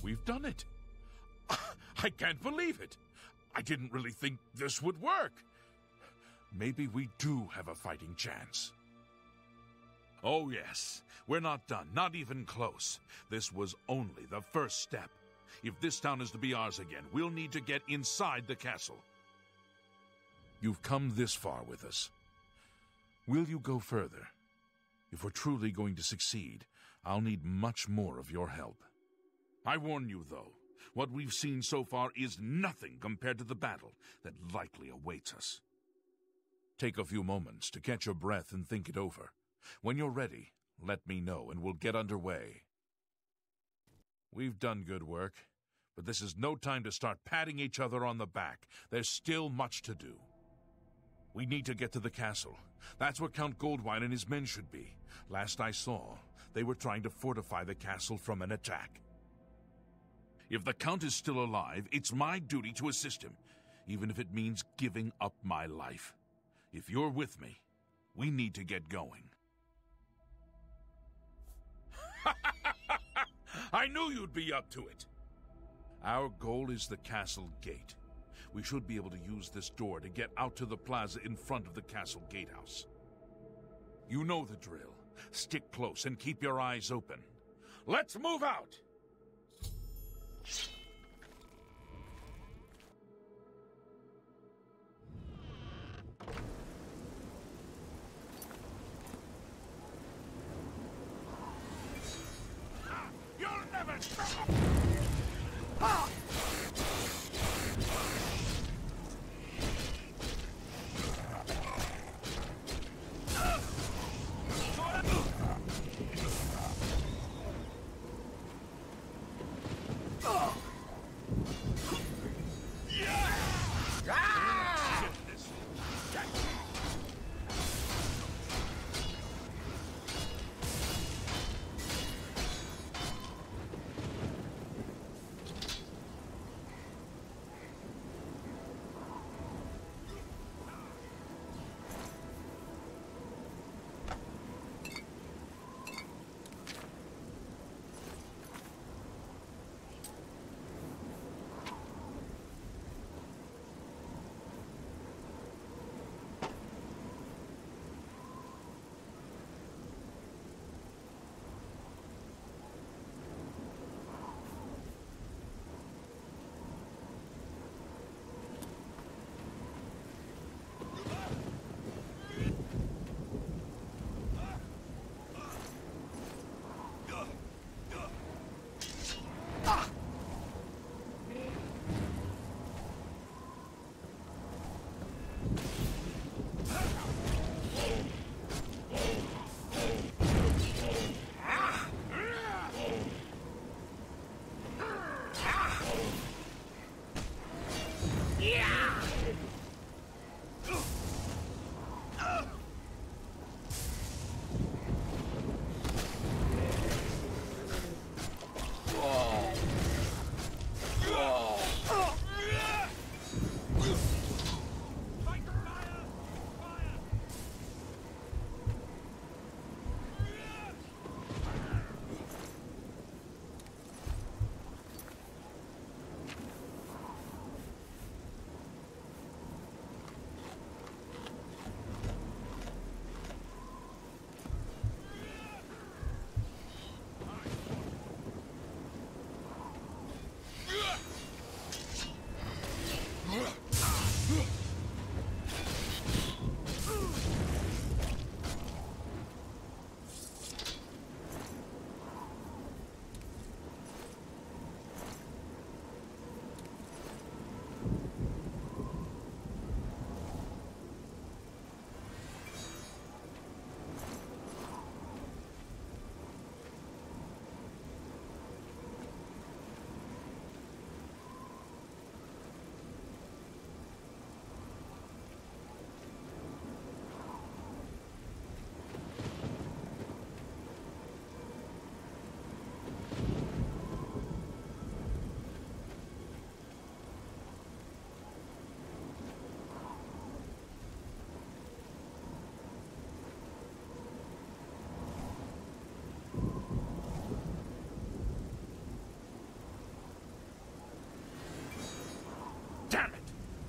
We've done it. I can't believe it. I didn't really think this would work. Maybe we do have a fighting chance. Oh yes, we're not done, not even close. This was only the first step. If this town is to be ours again, we'll need to get inside the castle. You've come this far with us. Will you go further? If we're truly going to succeed, I'll need much more of your help. I warn you, though, what we've seen so far is nothing compared to the battle that likely awaits us. Take a few moments to catch your breath and think it over. When you're ready, let me know and we'll get underway. We've done good work, but this is no time to start patting each other on the back. There's still much to do. We need to get to the castle. That's where Count Goldwine and his men should be. Last I saw, they were trying to fortify the castle from an attack. If the Count is still alive, it's my duty to assist him, even if it means giving up my life. If you're with me, we need to get going. I knew you'd be up to it. Our goal is the castle gate. We should be able to use this door to get out to the plaza in front of the castle gatehouse. You know the drill. Stick close and keep your eyes open. Let's move out! You'll never stop!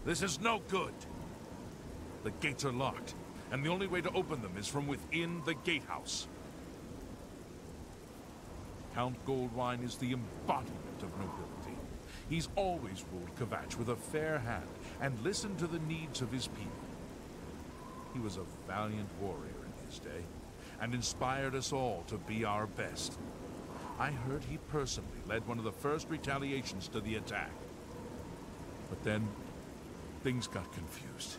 This is no good. The gates are locked, and the only way to open them is from within the gatehouse. Count Goldwine is the embodiment of nobility. He's always ruled Kvatch with a fair hand and listened to the needs of his people. He was a valiant warrior in his day, and inspired us all to be our best. I heard he personally led one of the first retaliations to the attack. But then, things got confused.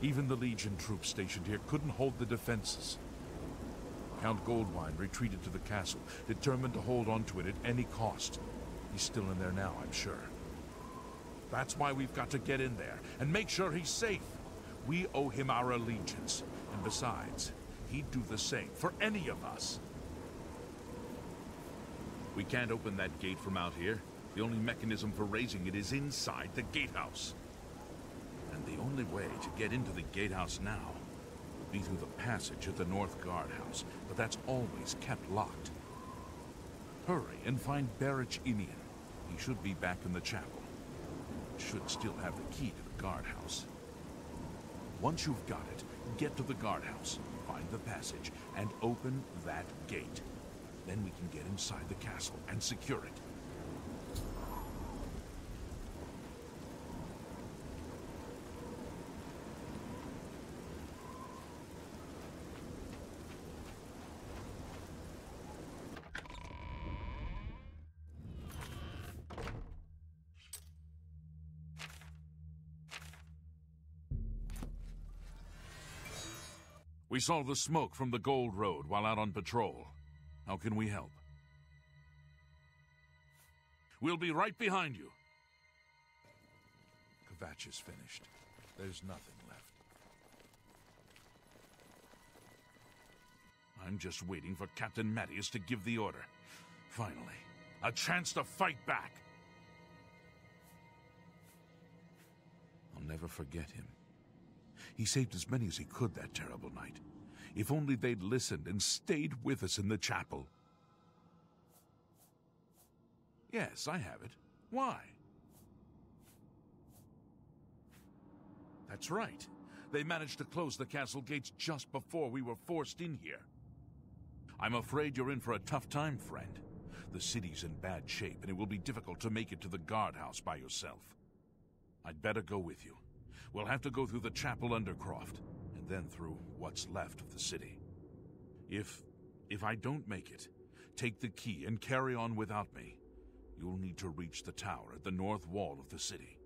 Even the Legion troops stationed here couldn't hold the defenses. Count Goldwine retreated to the castle, determined to hold on to it at any cost. He's still in there now, I'm sure. That's why we've got to get in there and make sure he's safe. We owe him our allegiance, and besides, he'd do the same for any of us. We can't open that gate from out here. The only mechanism for raising it is inside the gatehouse. And the only way to get into the gatehouse now will be through the passage at the North Guardhouse, but that's always kept locked. Hurry and find Barrich Inian. He should be back in the chapel. Should still have the key to the guardhouse. Once you've got it, get to the guardhouse, find the passage, and open that gate. Then we can get inside the castle and secure it. We saw the smoke from the Gold Road while out on patrol. How can we help? We'll be right behind you. Kvatch is finished. There's nothing left. I'm just waiting for Captain Mattias to give the order. Finally, a chance to fight back. I'll never forget him. He saved as many as he could that terrible night. If only they'd listened and stayed with us in the chapel. Yes, I have it. Why? That's right. They managed to close the castle gates just before we were forced in here. I'm afraid you're in for a tough time, friend. The city's in bad shape, and it will be difficult to make it to the guardhouse by yourself. I'd better go with you. We'll have to go through the chapel undercroft, and then through what's left of the city. If I don't make it, take the key and carry on without me. You'll need to reach the tower at the north wall of the city.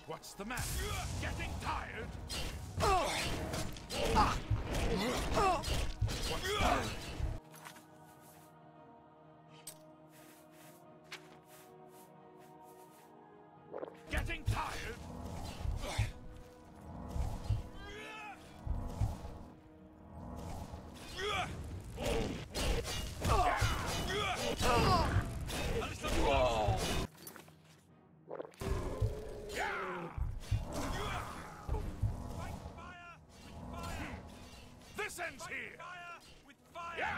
What's the matter? Getting tired? What's the matter? Getting tired? This ends here! Fire with fire!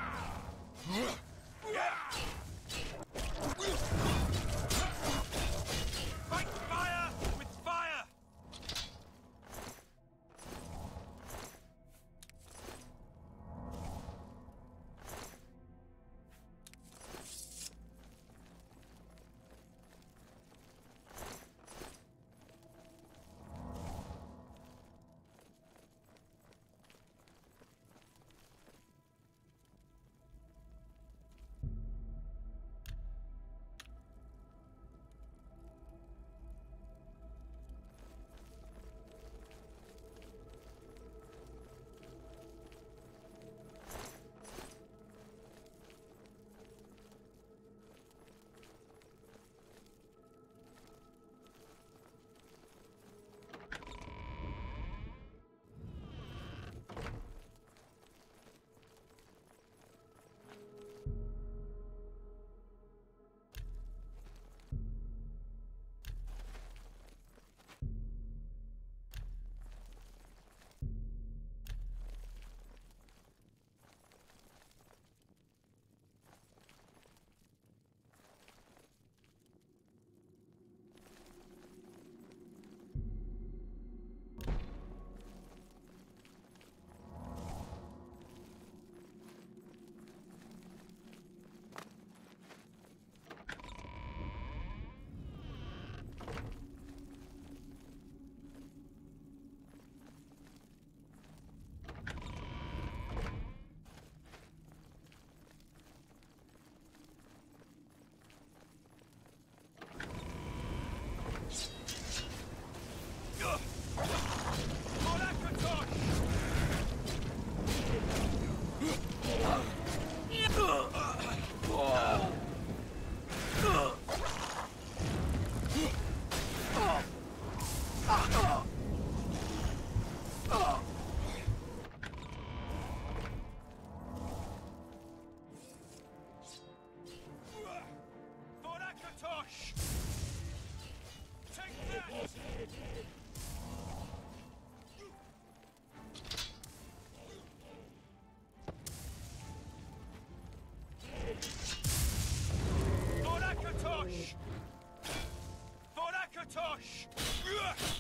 Fight fire with fire! Kvatch!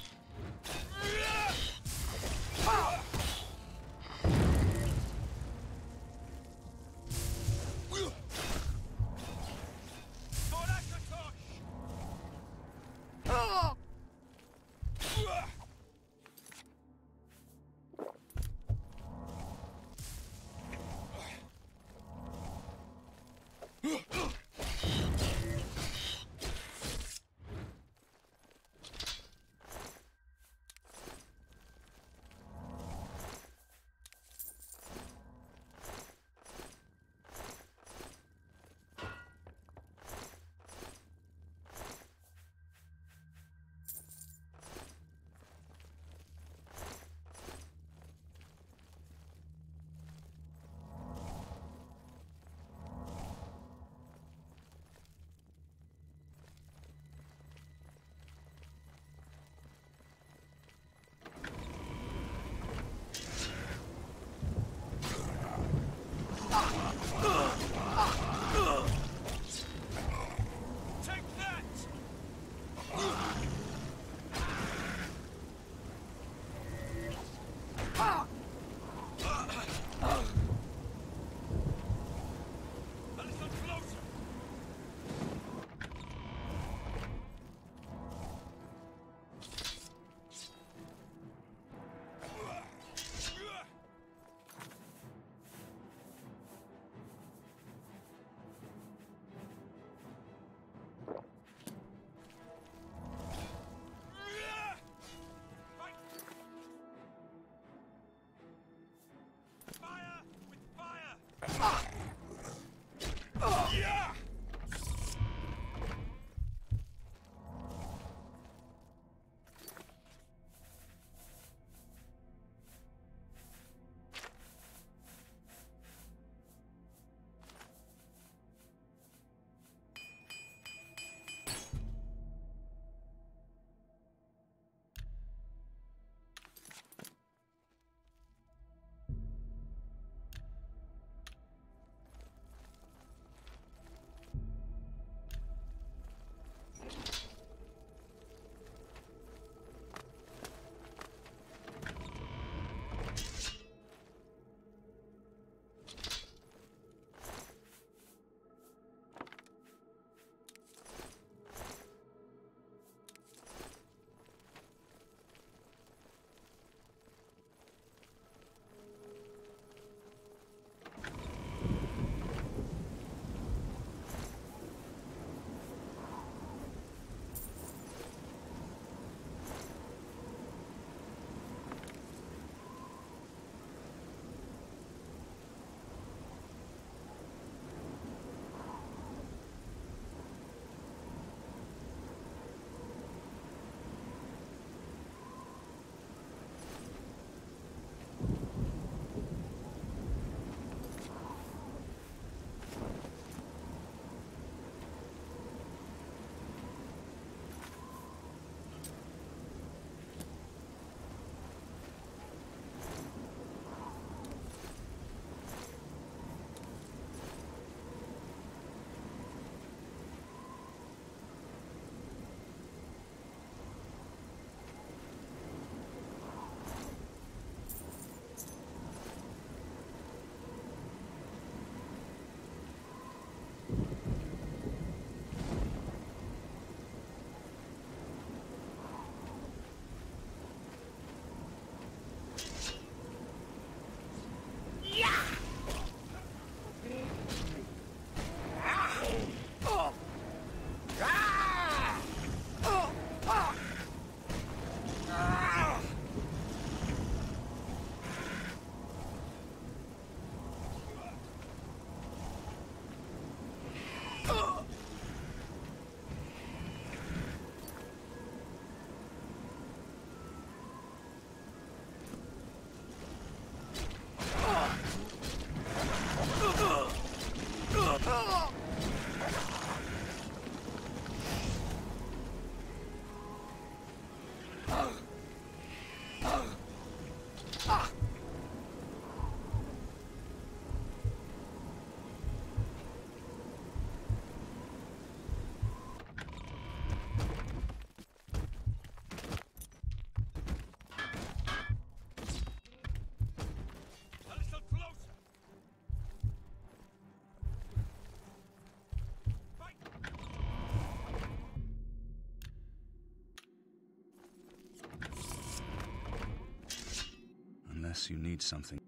Unless you need something.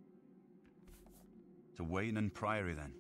To Wayne and Priory, then.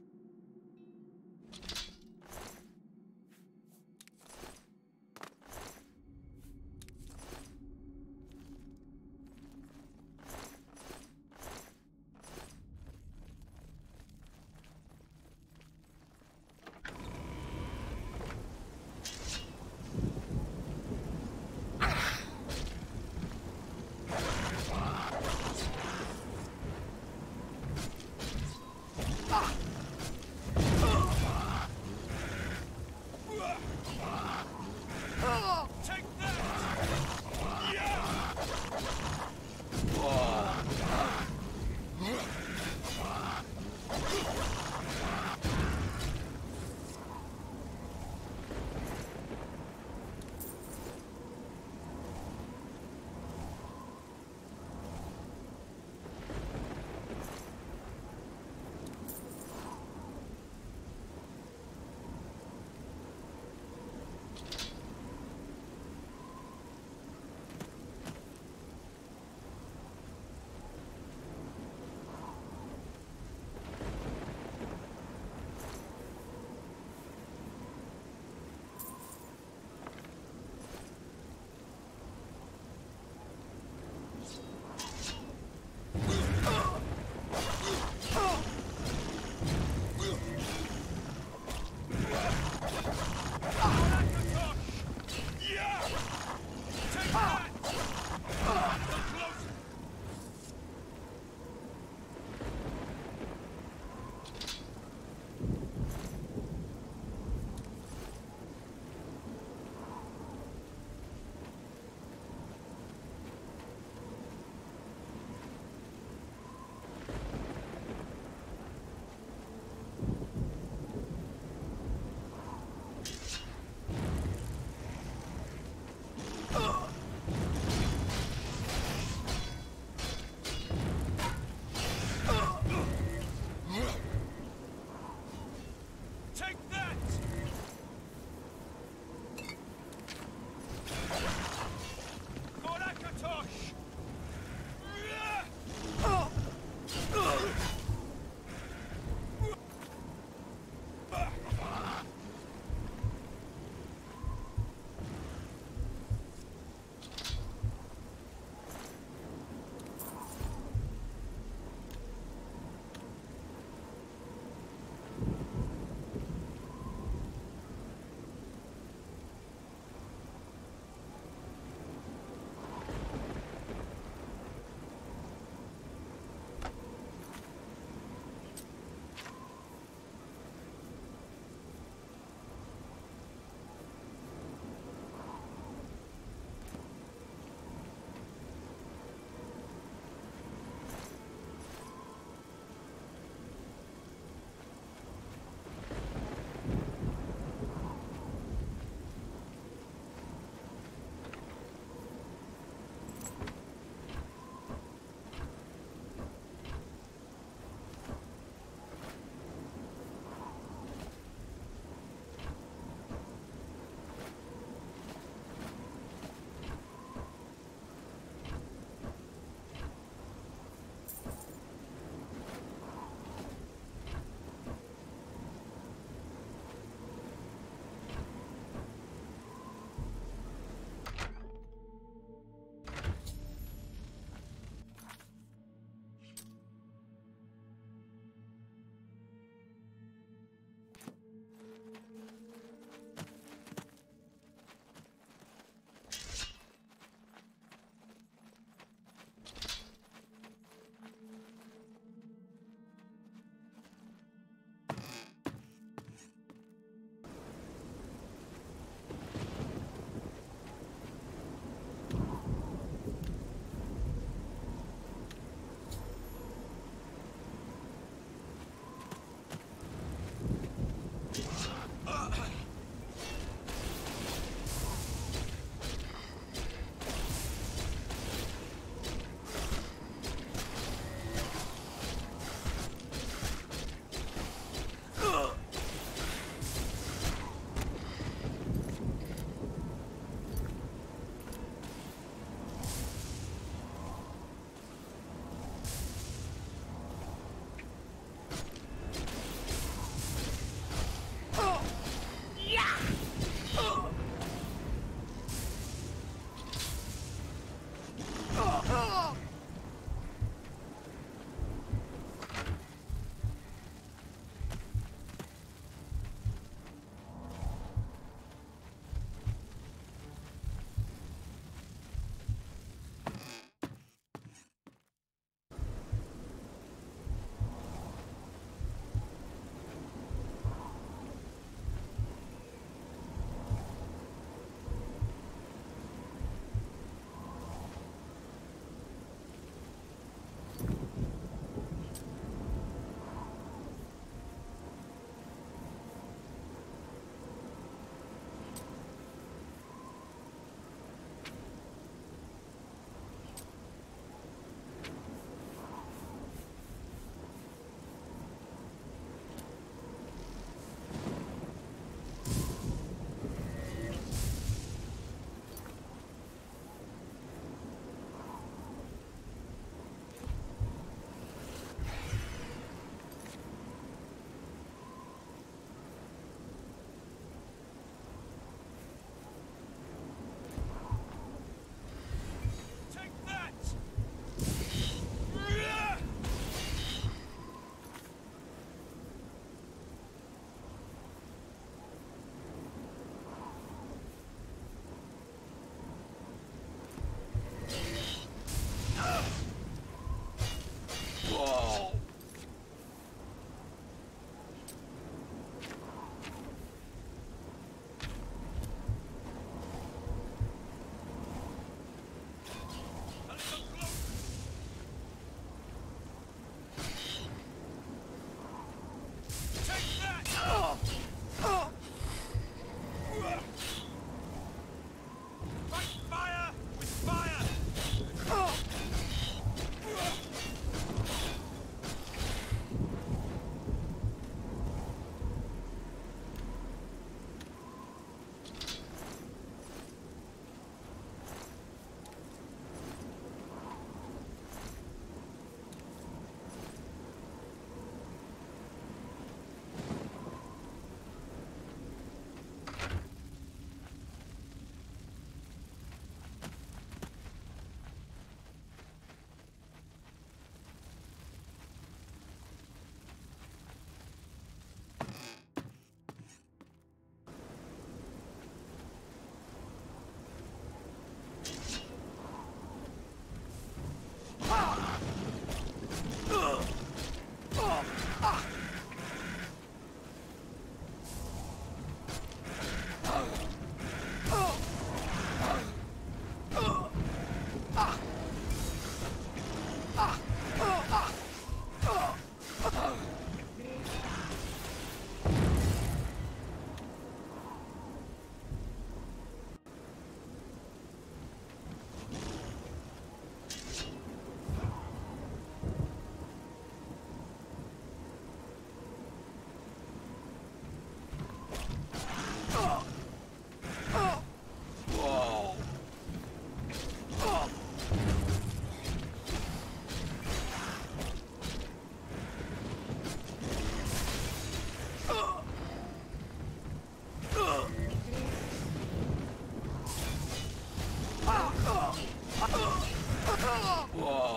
Whoa!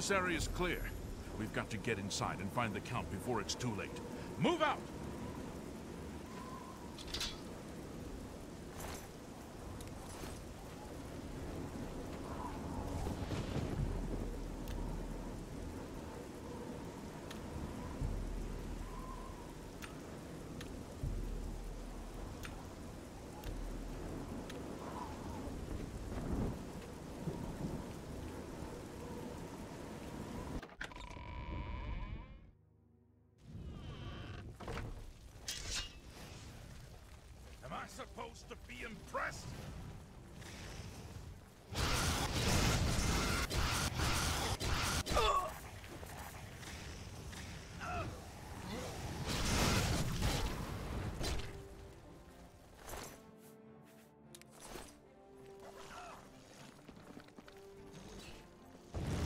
This area's clear. We've got to get inside and find the Count before it's too late. Move out! Am I supposed to be impressed?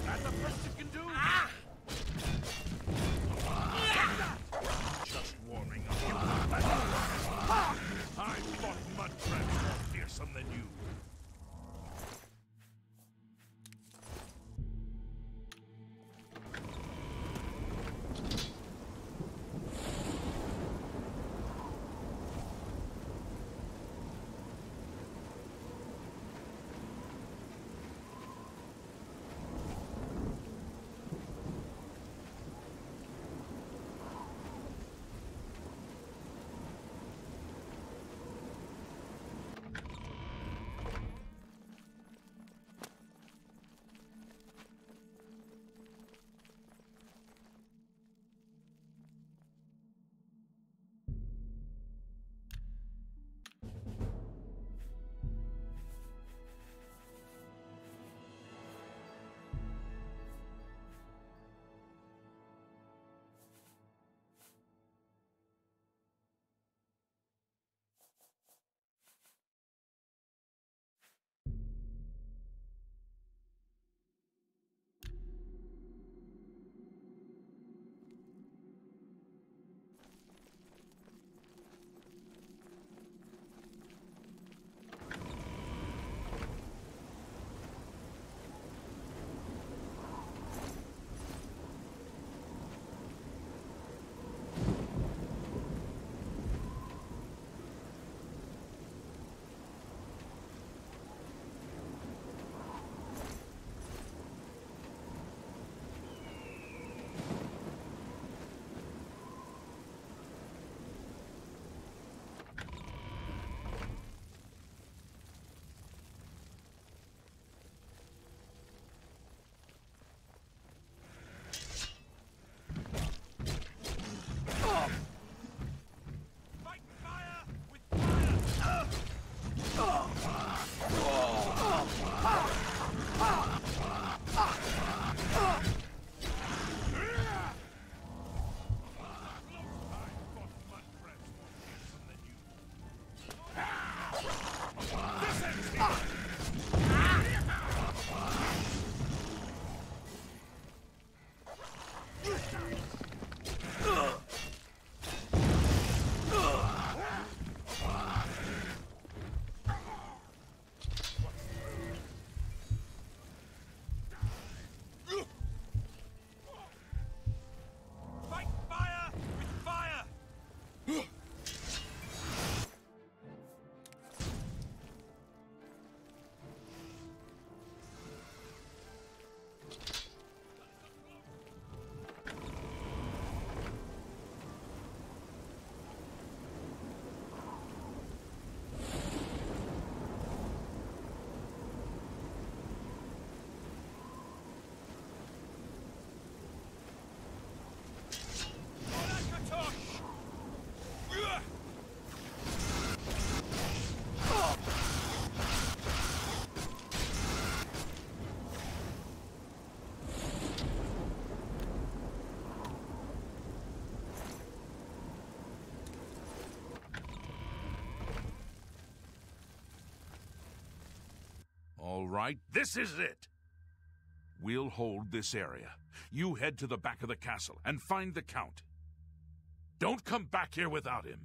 That's the best you can do? Just warming up. I thought mud crabs more fearsome than you. All right, this is it. We'll hold this area. You head to the back of the castle and find the Count. Don't come back here without him.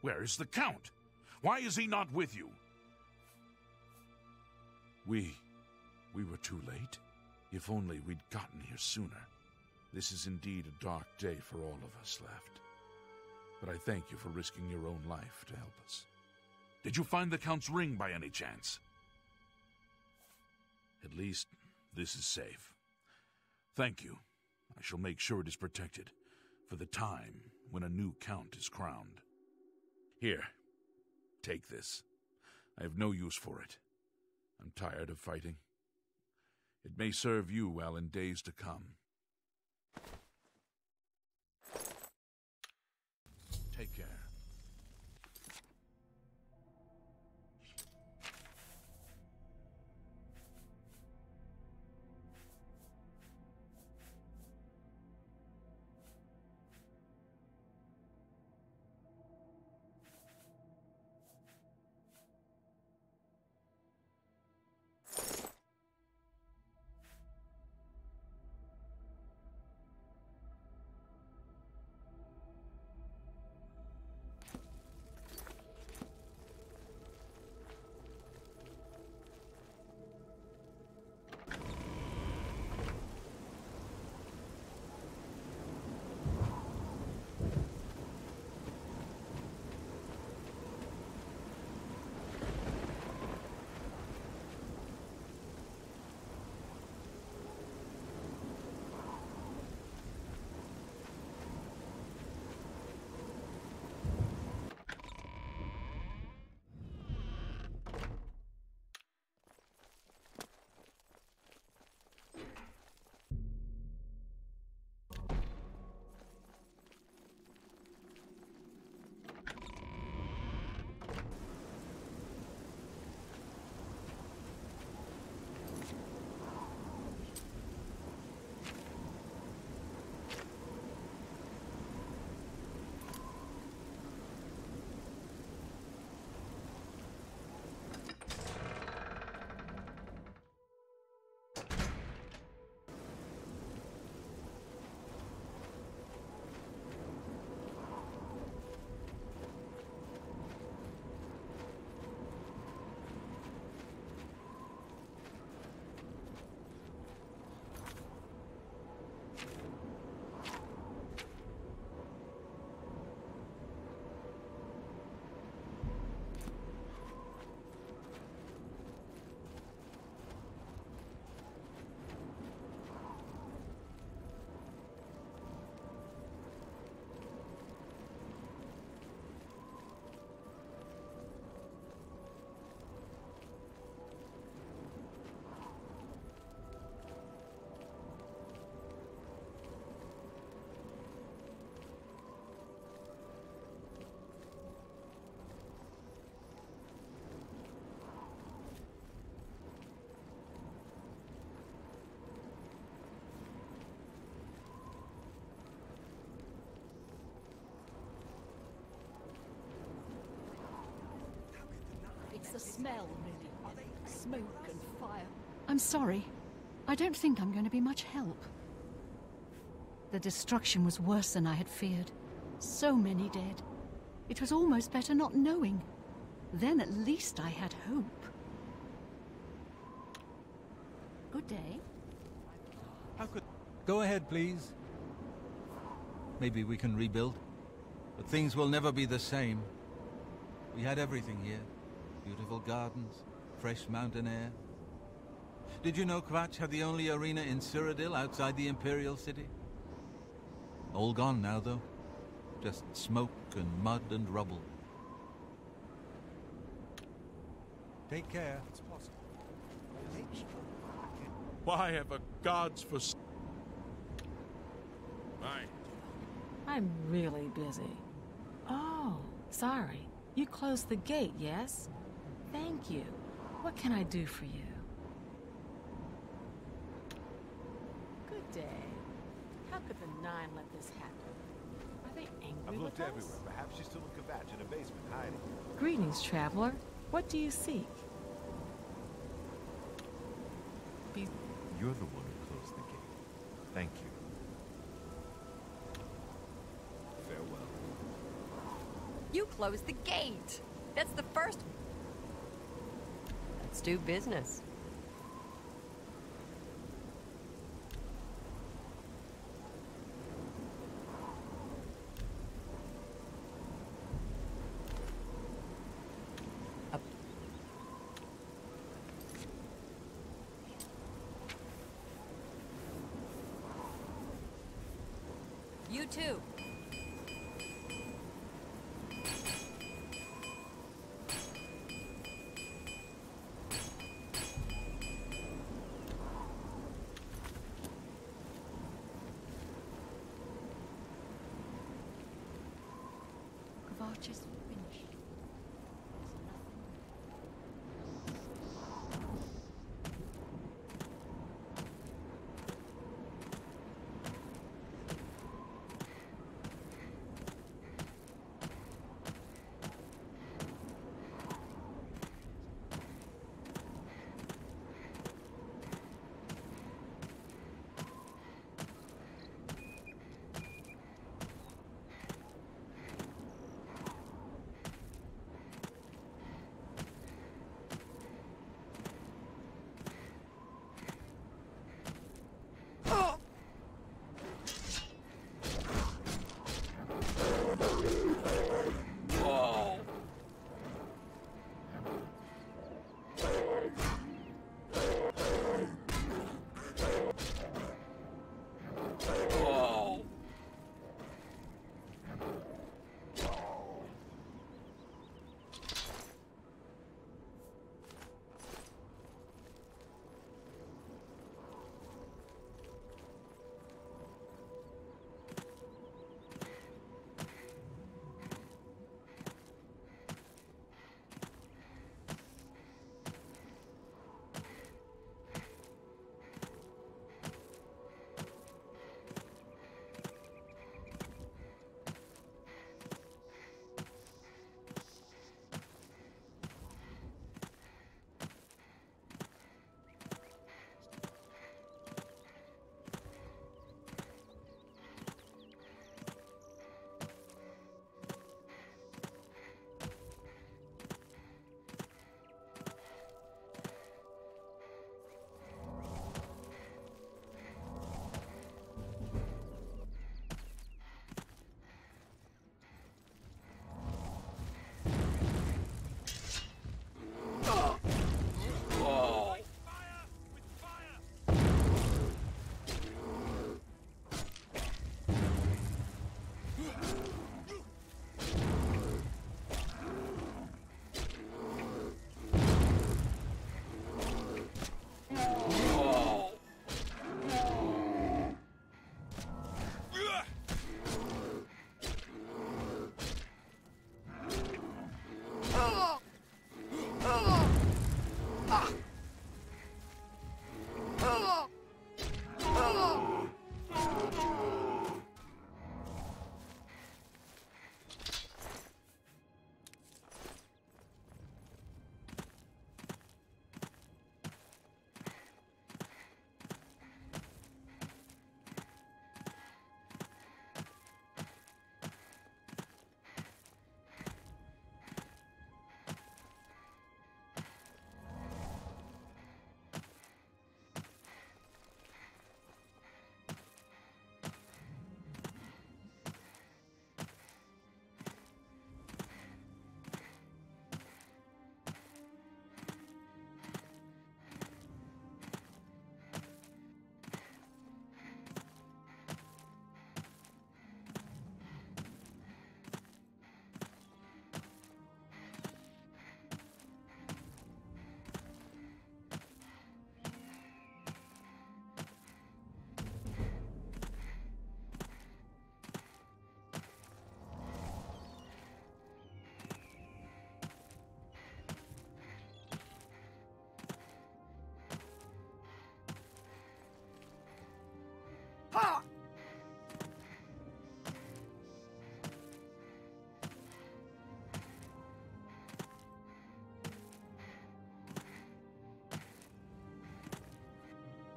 Where is the Count? Why is he not with you? We were too late. If only we'd gotten here sooner. This is indeed a dark day for all of us left. But I thank you for risking your own life to help us. Did you find the Count's ring by any chance? At least, this is safe. Thank you. I shall make sure it is protected for the time when a new Count is crowned. Here, take this. I have no use for it. I'm tired of fighting. It may serve you well in days to come. Take care. The smell, really. Smoke and fire. I'm sorry. I don't think I'm going to be much help. The destruction was worse than I had feared. So many dead. It was almost better not knowing. Then at least I had hope. Good day. How could... Go ahead, please. Maybe we can rebuild. But things will never be the same. We had everything here. Beautiful gardens, fresh mountain air. Did you know Kvatch had the only arena in Cyrodiil outside the Imperial City? All gone now, though. Just smoke and mud and rubble. Take care. It's possible. Why have a gods for... Hi. I'm really busy. Oh, sorry. You closed the gate, yes? Thank you. What can I do for you? Good day. How could the Nine let this happen? Are they angry I've looked with everywhere. us? Perhaps she's still in Kvatch in a basement hiding. Greetings, traveler. What do you seek? You're the one who closed the gate. Thank you. Farewell. You closed the gate. That's the first... Let's do business. You too. Kvatch is finished.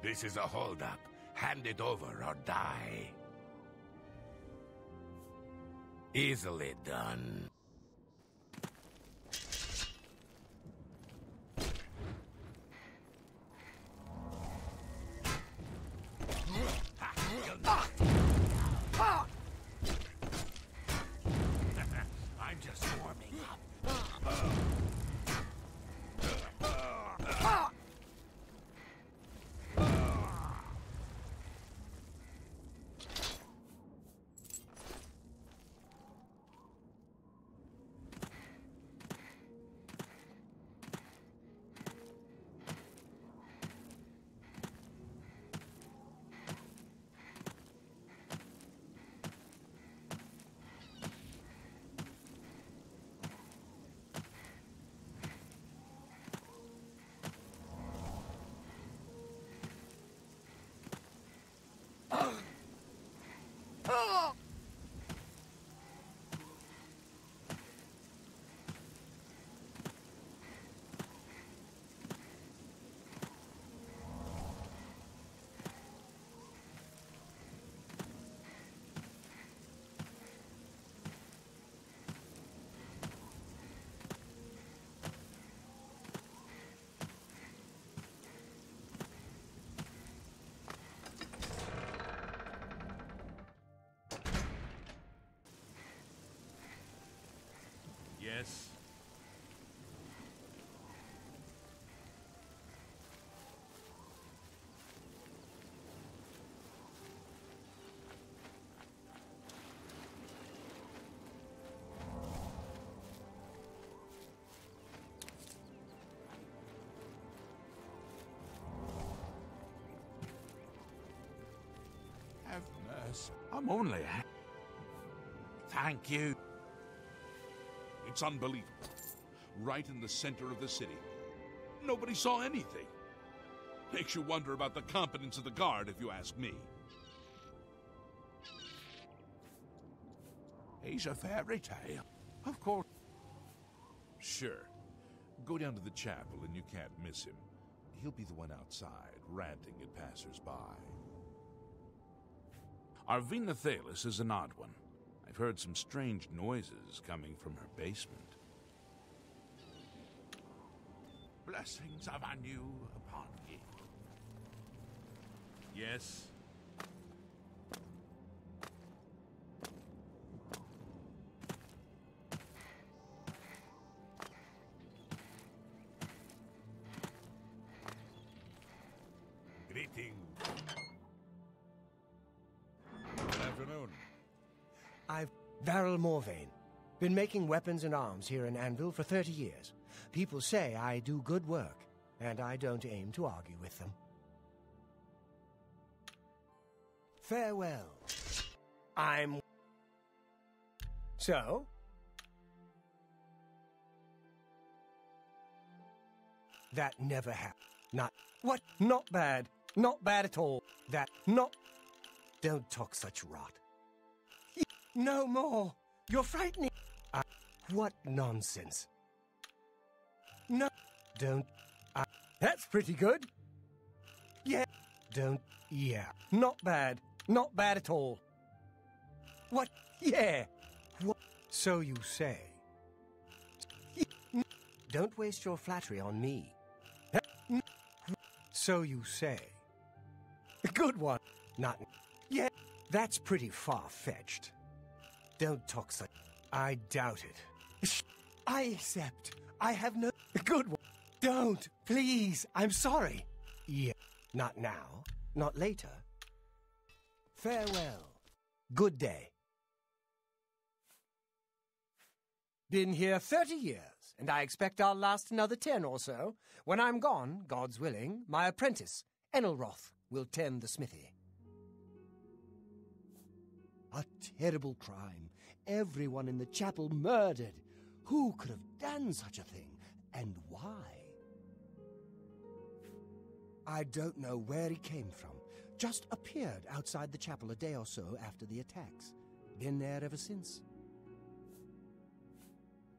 This is a holdup. Hand it over or die. Easily done. Yes. Have mercy. I'm only. Thank you. It's unbelievable. Right in the center of the city. Nobody saw anything. Makes you wonder about the competence of the guard, if you ask me. He's a fairy tale. Of course. Sure. Go down to the chapel and you can't miss him. He'll be the one outside, ranting at passers-by. Arvina Thalis is an odd one. I've heard some strange noises coming from her basement. Blessings of Anu upon ye. Yes? Greetings. Good afternoon. I've Varel Morvain. Been making weapons and arms here in Anvil for 30 years. People say I do good work, and I don't aim to argue with them. Farewell. I'm... So? That never happened. Not... What? Not bad. Not bad at all. That... Not... Don't talk such rot. No more. You're frightening. What nonsense. No. Don't... that's pretty good. Yeah. Don't... Yeah. Not bad. Not bad at all. What? Yeah. What? So you say. Don't waste your flattery on me. So you say. Good one. Not... Yeah. That's pretty far-fetched. Don't talk such... I doubt it. I accept. I have no... Good one. Don't. Please. I'm sorry. Yeah. Not now. Not later. Farewell. Good day. Been here 30 years, and I expect I'll last another 10 or so. When I'm gone, God's willing, my apprentice, Enelroth, will tend the smithy. A terrible crime. Everyone in the chapel murdered. Who could have done such a thing, and why? I don't know where he came from. Just appeared outside the chapel a day or so after the attacks. Been there ever since.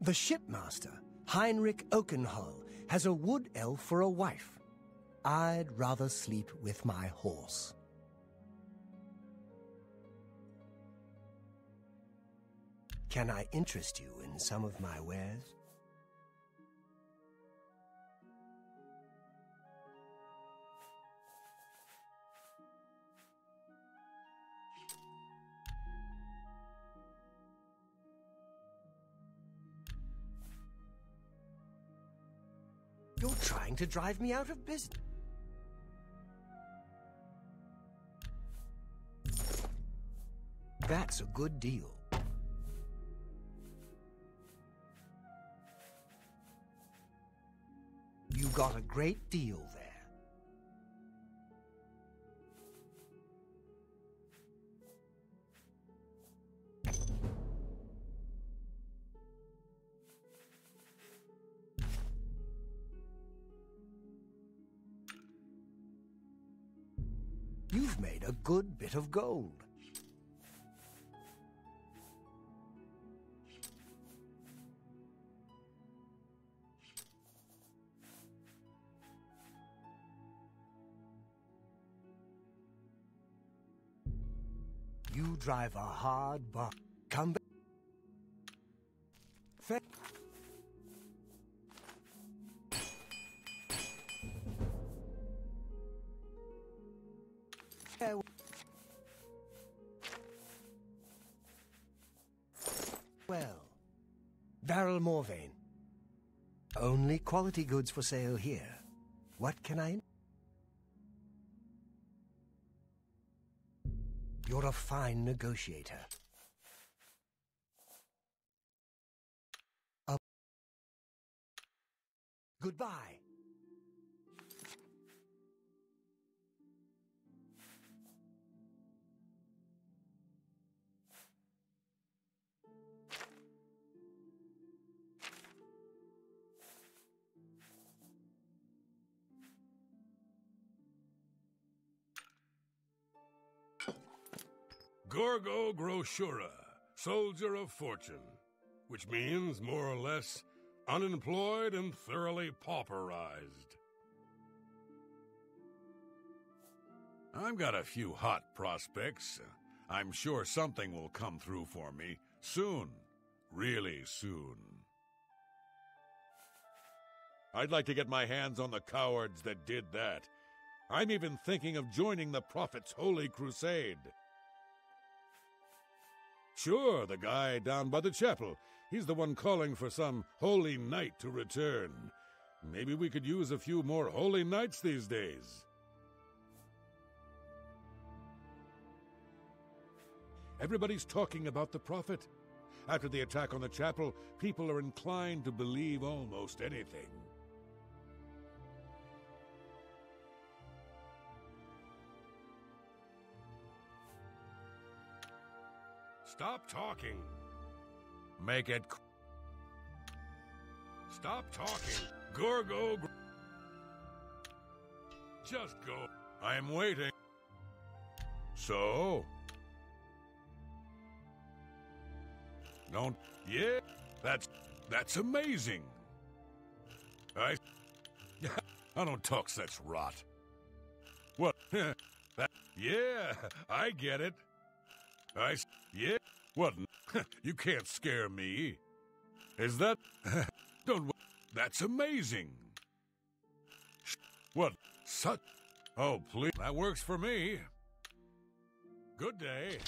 The shipmaster, Heinrich Oakenhull, has a wood elf for a wife. I'd rather sleep with my horse. Can I interest you in some of my wares? You're trying to drive me out of business. That's a good deal. You got a great deal there. You've made a good bit of gold. You drive a hard bargain. Come back. Well, Barrel Morvain. Only quality goods for sale here. What can I... You're a fine negotiator. Goodbye. Gorgo Groshura, soldier of fortune, which means, more or less, unemployed and thoroughly pauperized. I've got a few hot prospects. I'm sure something will come through for me. Soon. Really soon. I'd like to get my hands on the cowards that did that. I'm even thinking of joining the Prophet's Holy Crusade. Sure, the guy down by the chapel. He's the one calling for some holy knight to return. Maybe we could use a few more holy knights these days. Everybody's talking about the Prophet. After the attack on the chapel, people are inclined to believe almost anything. Stop talking. Make it... Stop talking. Gorgo... Just go. I'm waiting. So? Don't... Yeah, that's amazing. I don't talk such rot. What? Yeah, I get it. Yeah? What? You can't scare me. Is that... Don't... That's amazing. What? Such... Oh, please. That works for me. Good day.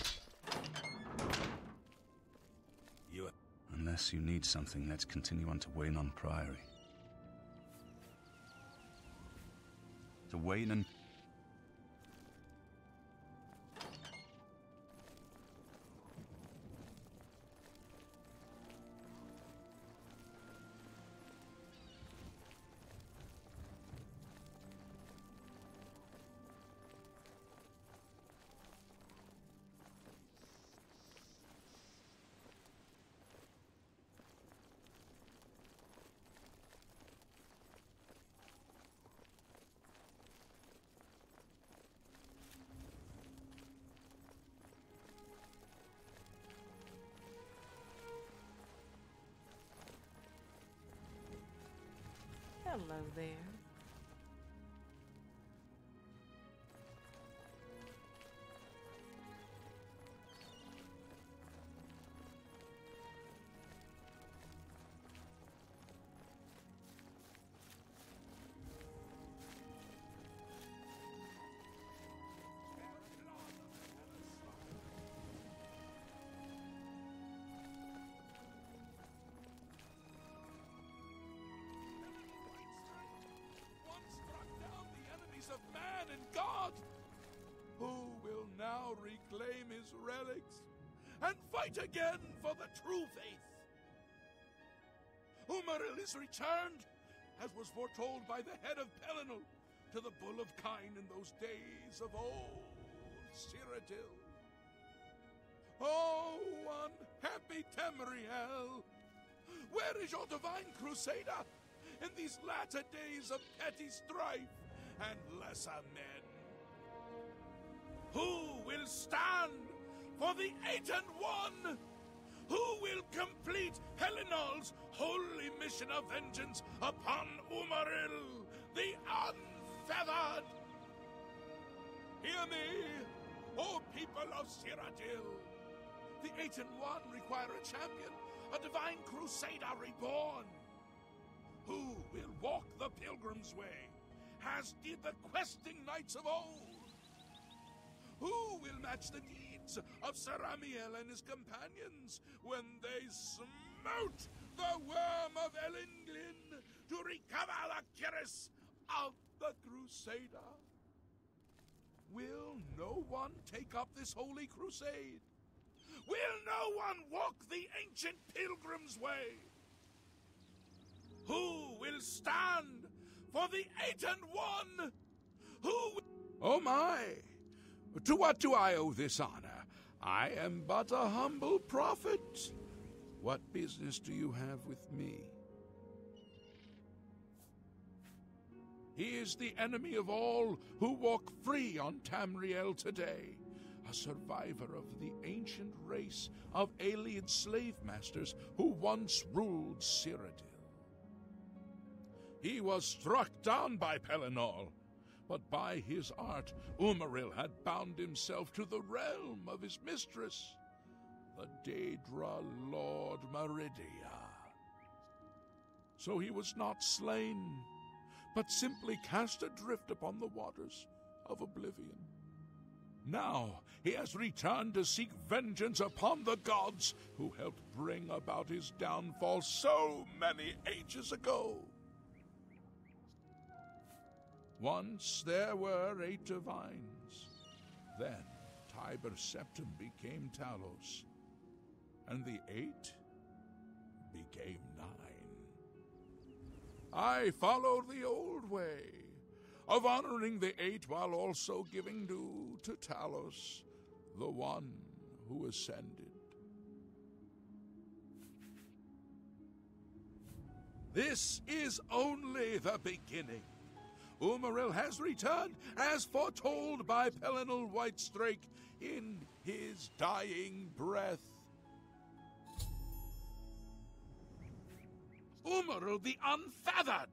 Unless you need something, let's continue on to Wayne on Priory. To Wayne and... Hello there. fight again for the true faith. Umaril is returned, as was foretold by the head of Pelennor, to the Bull of Kine in those days of old Cyrodiil. Oh, unhappy Tamriel! Where is your divine crusader in these latter days of petty strife and lesser men? Who will stand for the 8 and 1? Who will complete Pelenor's holy mission of vengeance upon Umaril, the unfeathered? Hear me, O people of Cyrodiil. The 8 and 1 require a champion, a divine crusader reborn. Who will walk the pilgrim's way, as did the questing knights of old? Who will match the deeds of Saramiel and his companions when they smote the worm of Elinglin to recover the cuirass of the crusader? Will no one take up this holy crusade? Will no one walk the ancient pilgrim's way? Who will stand for the 8 and 1? Who? Oh my! To what do I owe this honor? I am but a humble prophet. What business do you have with me? He is the enemy of all who walk free on Tamriel today, a survivor of the ancient race of alien slave masters who once ruled Cyrodiil. He was struck down by Pelennor, but by his art Umaril had bound himself to the realm of his mistress, the Daedra Lord Meridia. So he was not slain, but simply cast adrift upon the waters of Oblivion. Now he has returned to seek vengeance upon the gods who helped bring about his downfall so many ages ago. Once there were 8 divines. Then Tiber Septim became Talos, and the 8 became 9. I followed the old way of honoring the 8 while also giving due to Talos, the one who ascended. This is only the beginning. Umaril has returned, as foretold by Pelennor Whitestrake in his dying breath. Umaril the Unfeathered,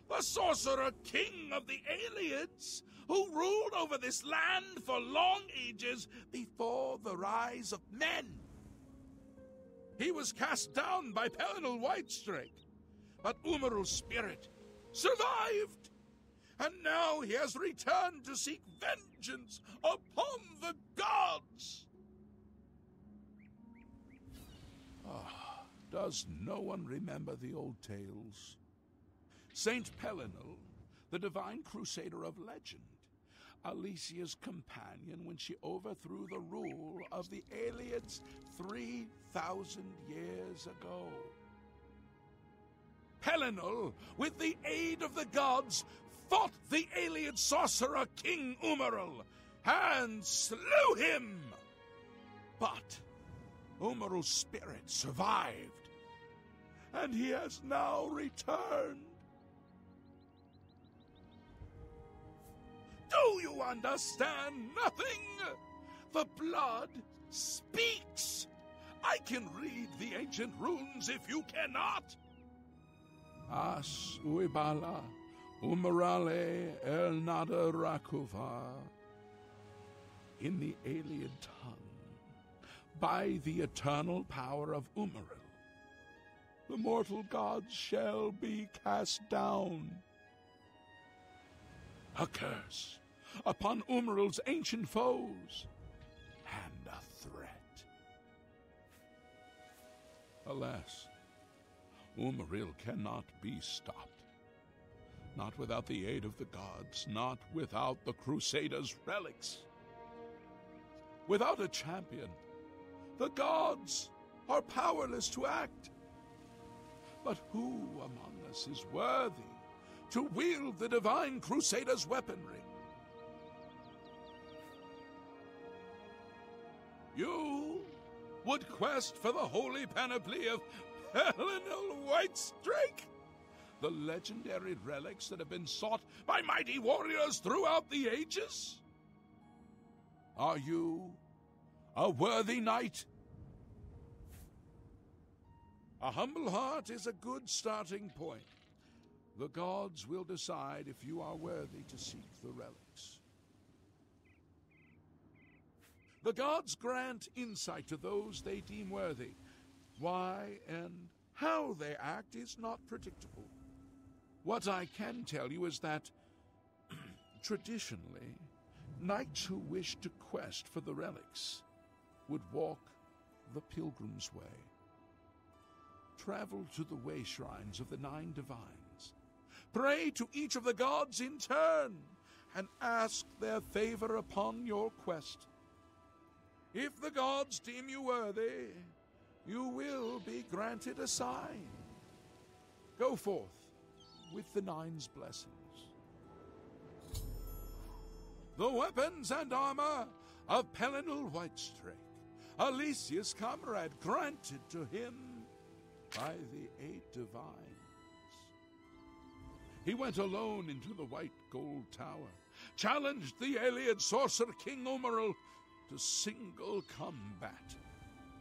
the sorcerer king of the Aliens, who ruled over this land for long ages before the rise of men. He was cast down by Pelennor Whitestrake, but Umaril's spirit survived. And now he has returned to seek vengeance upon the gods! Does no one remember the old tales? Saint Pelennor, the divine crusader of legend, Alicia's companion when she overthrew the rule of the Aliens 3,000 years ago. Pelennor, with the aid of the gods, fought the alien sorcerer King Umaril and slew him. But Umaril's spirit survived, and he has now returned. Do you understand nothing? The blood speaks. I can read the ancient runes if you cannot. As uibala. Umarale el nada rakuva, in the alien tongue, by the eternal power of Umaril, the mortal gods shall be cast down. A curse upon Umaril's ancient foes, and a threat. Alas, Umaril cannot be stopped. Not without the aid of the gods, not without the Crusaders' relics. Without a champion, The gods are powerless to act. But who among us is worthy to wield the Divine Crusader's weaponry? You would quest for the holy panoply of Pelinal Whitestrake, the legendary relics that have been sought by mighty warriors throughout the ages? Are you a worthy knight? A humble heart is a good starting point. The gods will decide if you are worthy to seek the relics. The gods grant insight to those they deem worthy. Why and how they act is not predictable. What I can tell you is that, traditionally, knights who wished to quest for the relics would walk the Pilgrim's Way. Travel to the way shrines of the 9 divines. Pray to each of the gods in turn, and ask their favor upon your quest. If the gods deem you worthy, you will be granted a sign. Go forth with the 9's blessings. The weapons and armor of Pelinal Whitestrake, Alicia's comrade, granted to him by the 8 divines. He went alone into the White Gold Tower, challenged the Iliad sorcerer King Umaril to single combat,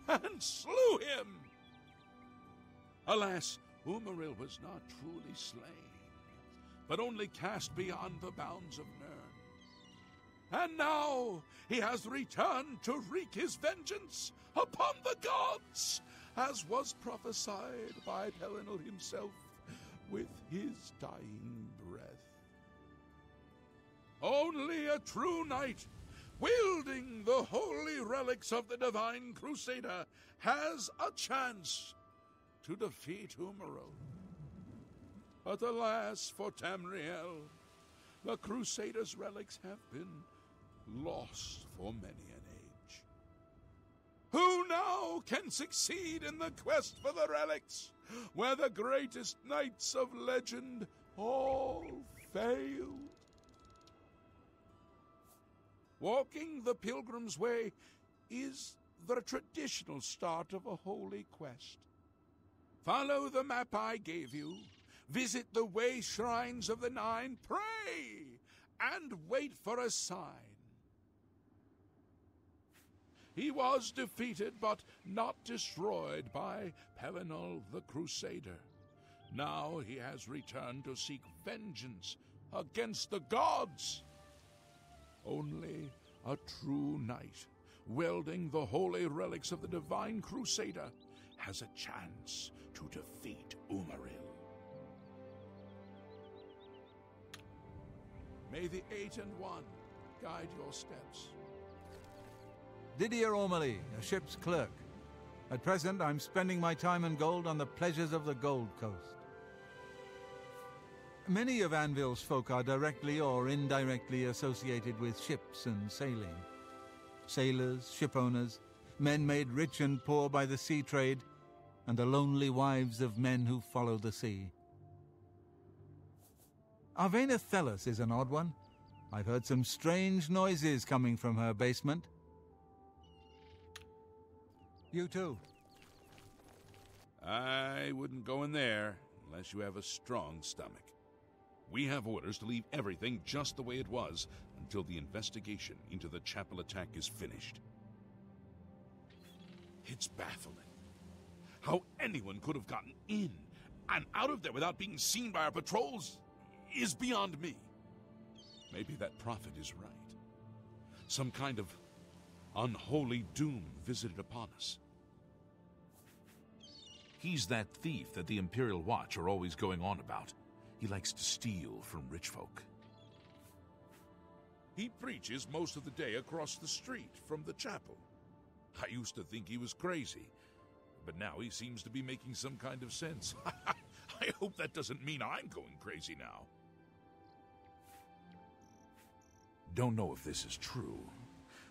and slew him. Alas, Umaril was not truly slain, but only cast beyond the bounds of Nirn. And now he has returned to wreak his vengeance upon the gods, as was prophesied by Pelinal himself with his dying breath. Only a true knight, wielding the holy relics of the Divine Crusader, has a chance to defeat Umaril. But alas for Tamriel, the Crusader's relics have been lost for many an age. Who now can succeed in the quest for the relics, where the greatest knights of legend all failed? Walking the Pilgrim's Way is the traditional start of a holy quest. Follow the map I gave you, visit the way shrines of the 9, pray, and wait for a sign. He was defeated, but not destroyed by Pelinal the Crusader. Now he has returned to seek vengeance against the gods. Only a true knight, wielding the holy relics of the Divine Crusader, has a chance to defeat Umaril. May the 8 and 1 guide your steps. Didier Ormely, a ship's clerk. At present, I'm spending my time and gold on the pleasures of the Gold Coast. Many of Anvil's folk are directly or indirectly associated with ships and sailing. Sailors, shipowners, men made rich and poor by the sea trade, and the lonely wives of men who follow the sea. Arvena Thelas is an odd one. I've heard some strange noises coming from her basement. You too. I wouldn't go in there unless you have a strong stomach. We have orders to leave everything just the way it was until the investigation into the chapel attack is finished. It's baffling. How anyone could have gotten in and out of there without being seen by our patrols is beyond me. Maybe that prophet is right. Some kind of unholy doom visited upon us. He's that thief that the Imperial Watch are always going on about. He likes to steal from rich folk. He preaches most of the day across the street from the chapel. I used to think he was crazy, but now he seems to be making some kind of sense. I hope that doesn't mean I'm going crazy now. Don't know if this is true,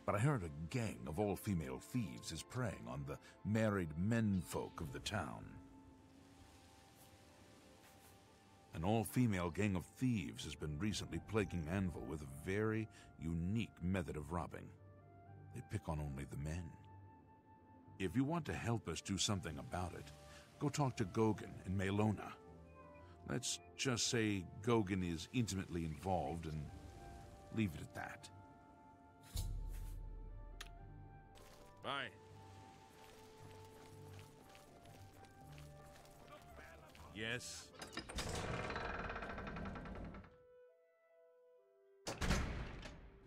but I heard a gang of all-female thieves is preying on the married menfolk of the town. An all-female gang of thieves has been recently plaguing Anvil with a very unique method of robbing. They pick on only the men. If you want to help us do something about it, go talk to Gauguin in Melona. Let's just say Gauguin is intimately involved and leave it at that. Bye. Yes.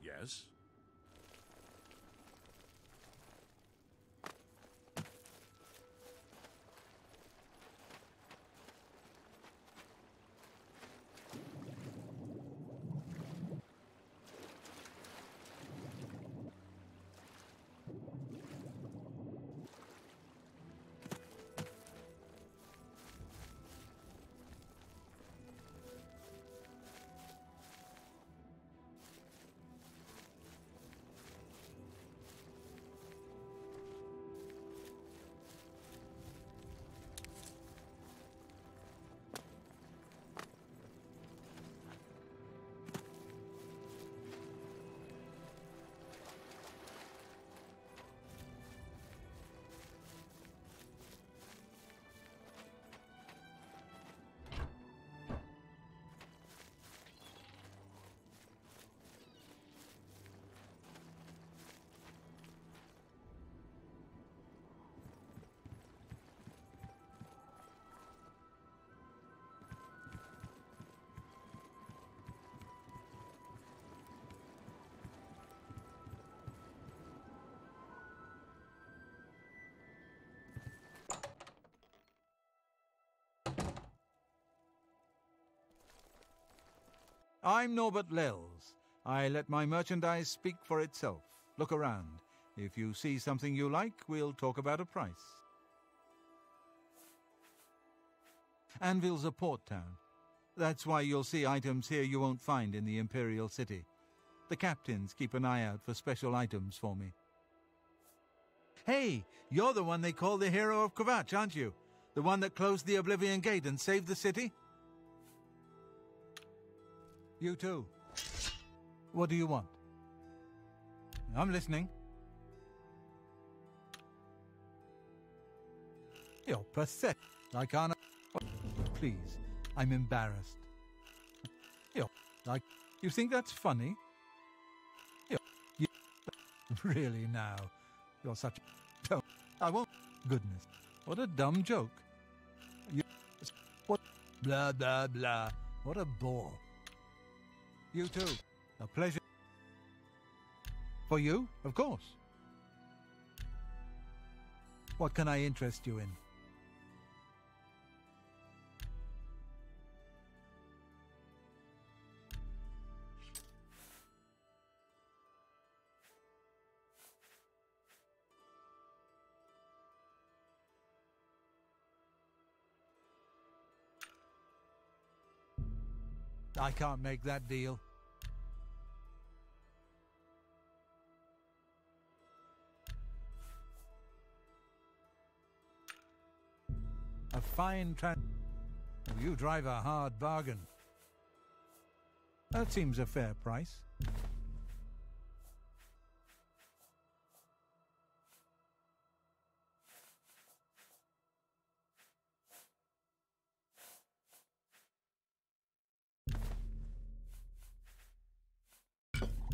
Yes. I'm Norbert Lels. I let my merchandise speak for itself. Look around. If you see something you like, we'll talk about a price. Anvil's a port town. That's why you'll see items here you won't find in the Imperial City. The captains keep an eye out for special items for me. Hey, you're the one they call the hero of Kvatch, aren't you? The one that closed the Oblivion Gate and saved the city? You too. What do you want? I'm listening. You're pathetic. I can't... Please, I'm embarrassed. You're like... You think that's funny? You... Really now? You're such... Don't... I won't... Goodness. What a dumb joke. You... What... Blah, blah, blah. What a bore. You too. A pleasure. For you, of course. What can I interest you in? I can't make that deal. A fine You drive a hard bargain. That seems a fair price.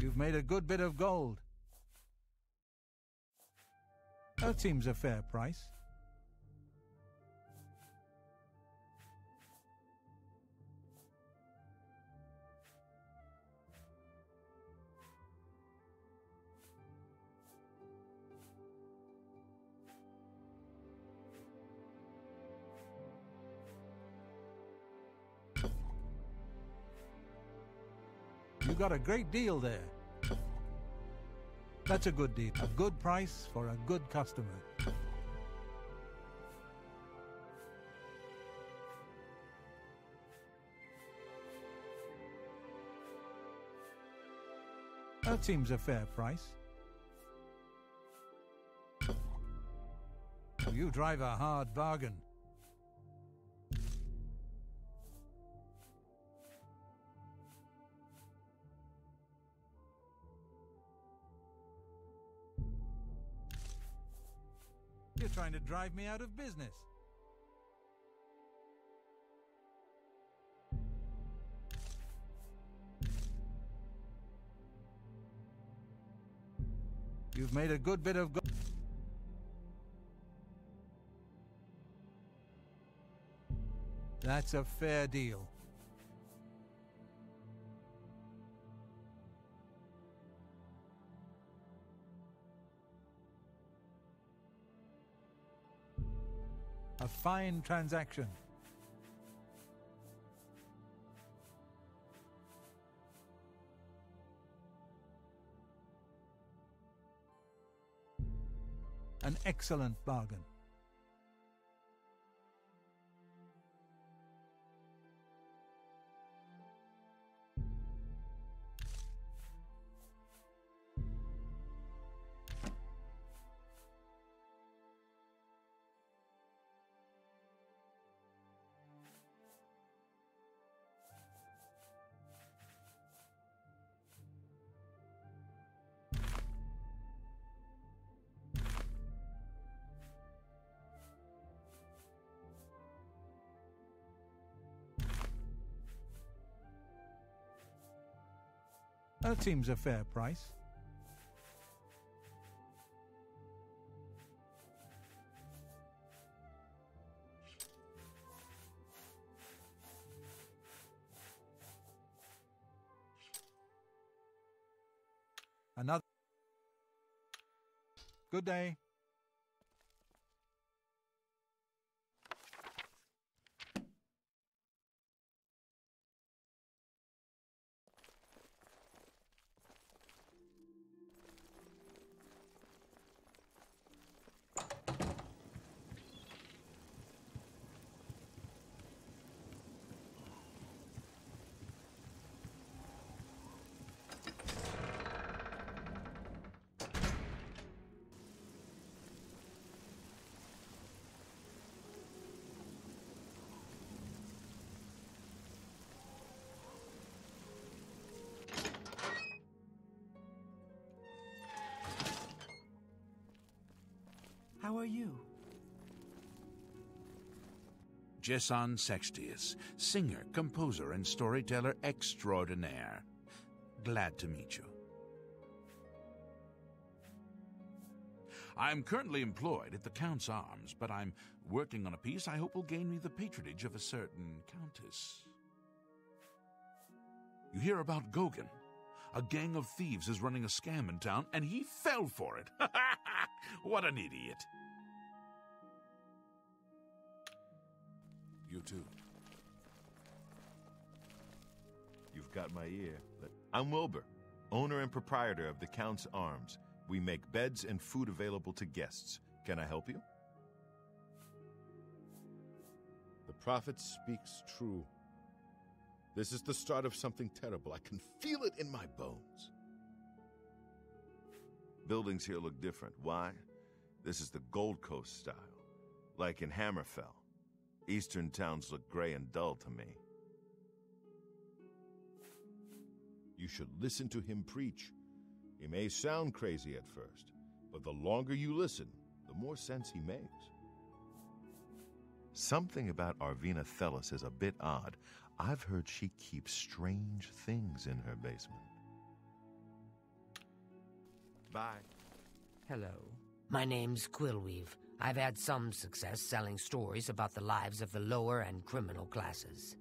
You've made a good bit of gold. That seems a fair price. You got a great deal there. That's a good deal. A good price for a good customer. That seems a fair price. You drive a hard bargain. You're trying to drive me out of business. You've made a good bit of gold. That's a fair deal. A fine transaction. An excellent bargain. That seems a fair price. Another. Good day. How are you? Jason Sextius, singer, composer, and storyteller extraordinaire. Glad to meet you. I'm currently employed at the Count's Arms, but I'm working on a piece I hope will gain me the patronage of a certain countess. You hear about Gauguin? A gang of thieves is running a scam in town, and he fell for it. What an idiot. You too. You've got my ear. I'm Wilbur, owner and proprietor of the Count's Arms. We make beds and food available to guests. Can I help you? The prophet speaks true. This is the start of something terrible. I can feel it in my bones. Buildings here look different. Why? This is the Gold Coast style, like in Hammerfell. Eastern towns look gray and dull to me. You should listen to him preach. He may sound crazy at first, but the longer you listen, the more sense he makes. Something about Arvina Thelis is a bit odd. I've heard she keeps strange things in her basement. Bye. Hello. My name's Quillweave. I've had some success selling stories about the lives of the lower and criminal classes.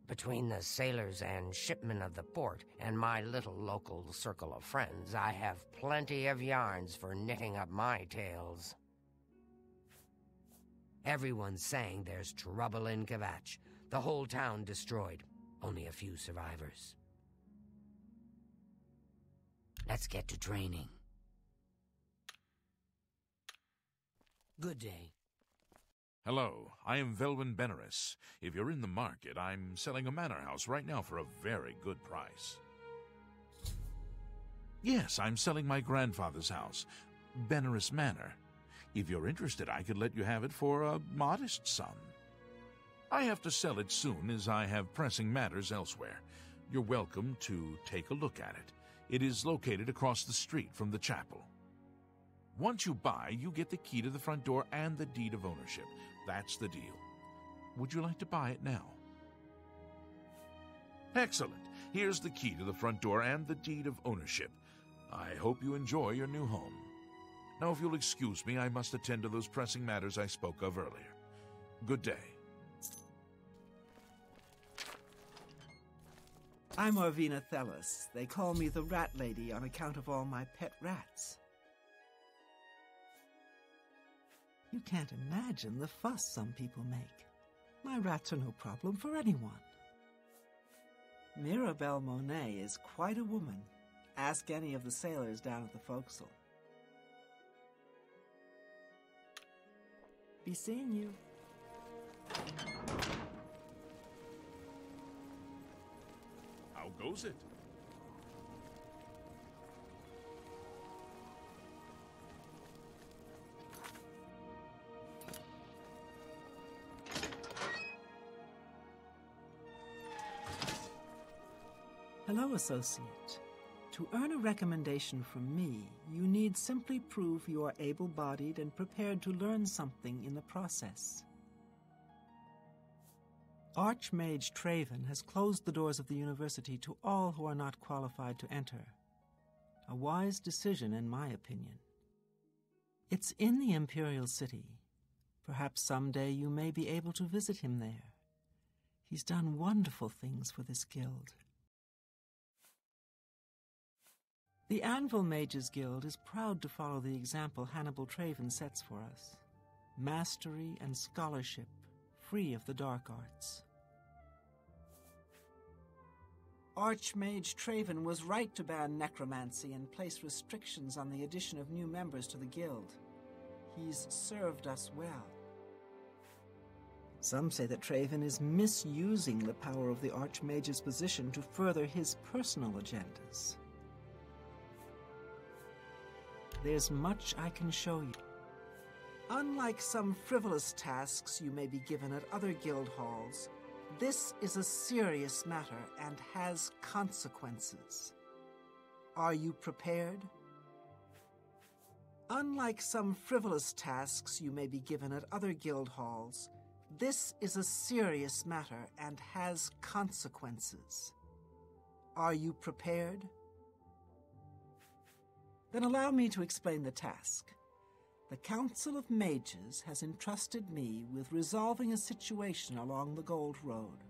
Between the sailors and shipmen of the port and my little local circle of friends, I have plenty of yarns for knitting up my tales. Everyone's saying there's trouble in Kvatch. The whole town destroyed. Only a few survivors. Let's get to training. Good day. Hello, I am Velwyn Benaris. If you're in the market, I'm selling a manor house right now for a very good price. Yes, I'm selling my grandfather's house, Benaris Manor. If you're interested, I could let you have it for a modest sum. I have to sell it soon, as I have pressing matters elsewhere. You're welcome to take a look at it. It is located across the street from the chapel. Once you buy, you get the key to the front door and the deed of ownership. That's the deal. Would you like to buy it now? Excellent. Here's the key to the front door and the deed of ownership. I hope you enjoy your new home. Now, if you'll excuse me, I must attend to those pressing matters I spoke of earlier. Good day. I'm Arvina Thelis. They call me the Rat Lady on account of all my pet rats. You can't imagine the fuss some people make. My rats are no problem for anyone. Mirabelle Monet is quite a woman. Ask any of the sailors down at the forecastle. Be seeing you. How goes it? Hello, associate. To earn a recommendation from me, you need simply prove you are able-bodied and prepared to learn something in the process. Archmage Traven has closed the doors of the university to all who are not qualified to enter. A wise decision, in my opinion. It's in the Imperial City. Perhaps someday you may be able to visit him there. He's done wonderful things for this guild. The Anvil Mages Guild is proud to follow the example Hannibal Traven sets for us. Mastery and scholarship, free of the dark arts. Archmage Traven was right to ban necromancy and place restrictions on the addition of new members to the guild. He's served us well. Some say that Traven is misusing the power of the Archmage's position to further his personal agendas. There's much I can show you. Unlike some frivolous tasks you may be given at other guild halls, this is a serious matter and has consequences. Are you prepared? Unlike some frivolous tasks you may be given at other guild halls, this is a serious matter and has consequences. Are you prepared? Then allow me to explain the task. The Council of Mages has entrusted me with resolving a situation along the Gold Road.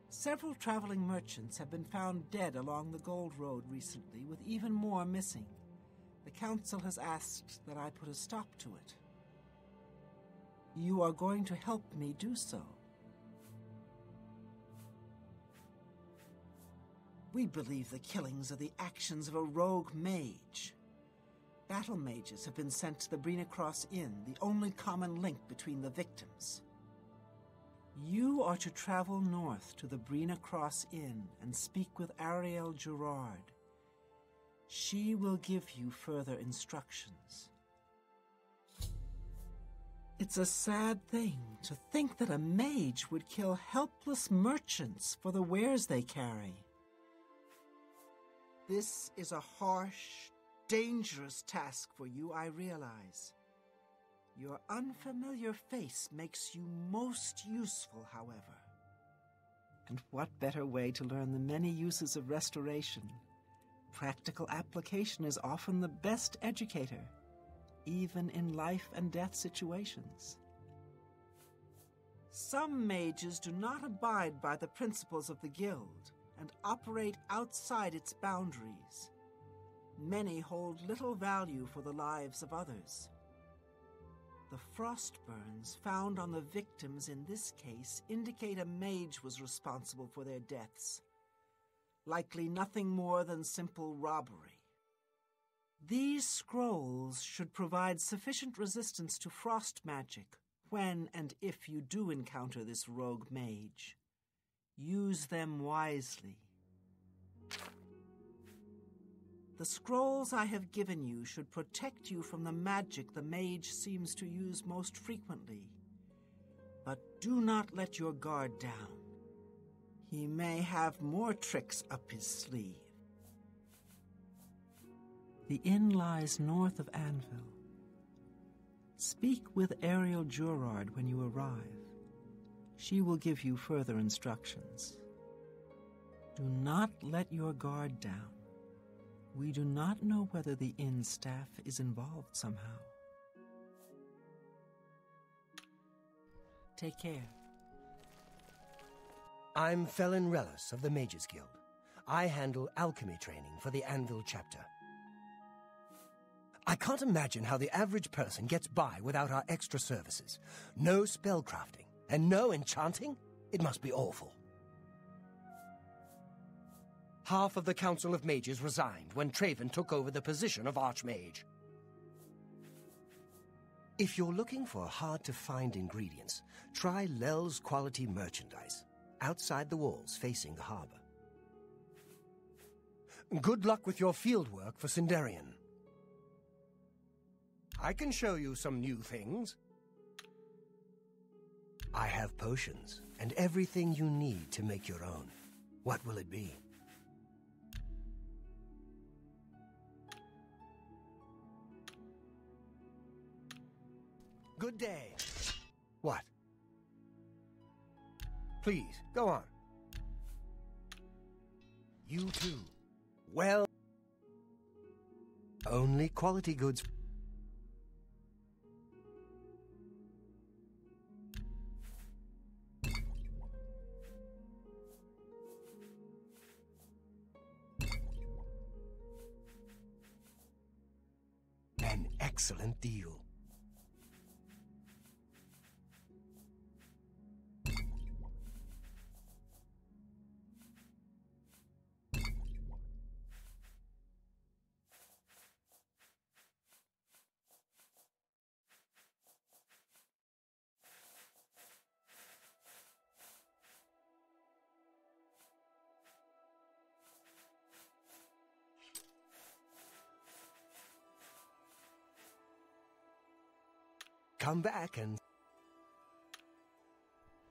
Several traveling merchants have been found dead along the Gold Road recently, with even more missing. The Council has asked that I put a stop to it. You are going to help me do so. We believe the killings are the actions of a rogue mage. Battle mages have been sent to the Brina Cross Inn, the only common link between the victims. You are to travel north to the Brina Cross Inn and speak with Ariel Gerard. She will give you further instructions. It's a sad thing to think that a mage would kill helpless merchants for the wares they carry. This is a harsh, dangerous task for you, I realize. Your unfamiliar face makes you most useful, however. And what better way to learn the many uses of restoration? Practical application is often the best educator, even in life and death situations. Some mages do not abide by the principles of the guild and operate outside its boundaries. Many hold little value for the lives of others. The frost burns found on the victims in this case indicate a mage was responsible for their deaths. Likely nothing more than simple robbery. These scrolls should provide sufficient resistance to frost magic when and if you do encounter this rogue mage. Use them wisely. The scrolls I have given you should protect you from the magic the mage seems to use most frequently. But do not let your guard down. He may have more tricks up his sleeve. The inn lies north of Anvil. Speak with Ariel Jurard when you arrive. She will give you further instructions. Do not let your guard down. We do not know whether the inn staff is involved somehow. Take care. I'm Felin Relis of the Mages Guild. I handle alchemy training for the Anvil chapter. I can't imagine how the average person gets by without our extra services. No spellcrafting and no enchanting? It must be awful. Half of the Council of Mages resigned when Traven took over the position of Archmage. If you're looking for hard-to-find ingredients, try Lel's Quality Merchandise, outside the walls facing the harbor. Good luck with your fieldwork for Sindarian. I can show you some new things. I have potions and everything you need to make your own. What will it be? Good day. What? Please, go on. You too. Well, only quality goods. An excellent deal. Come back and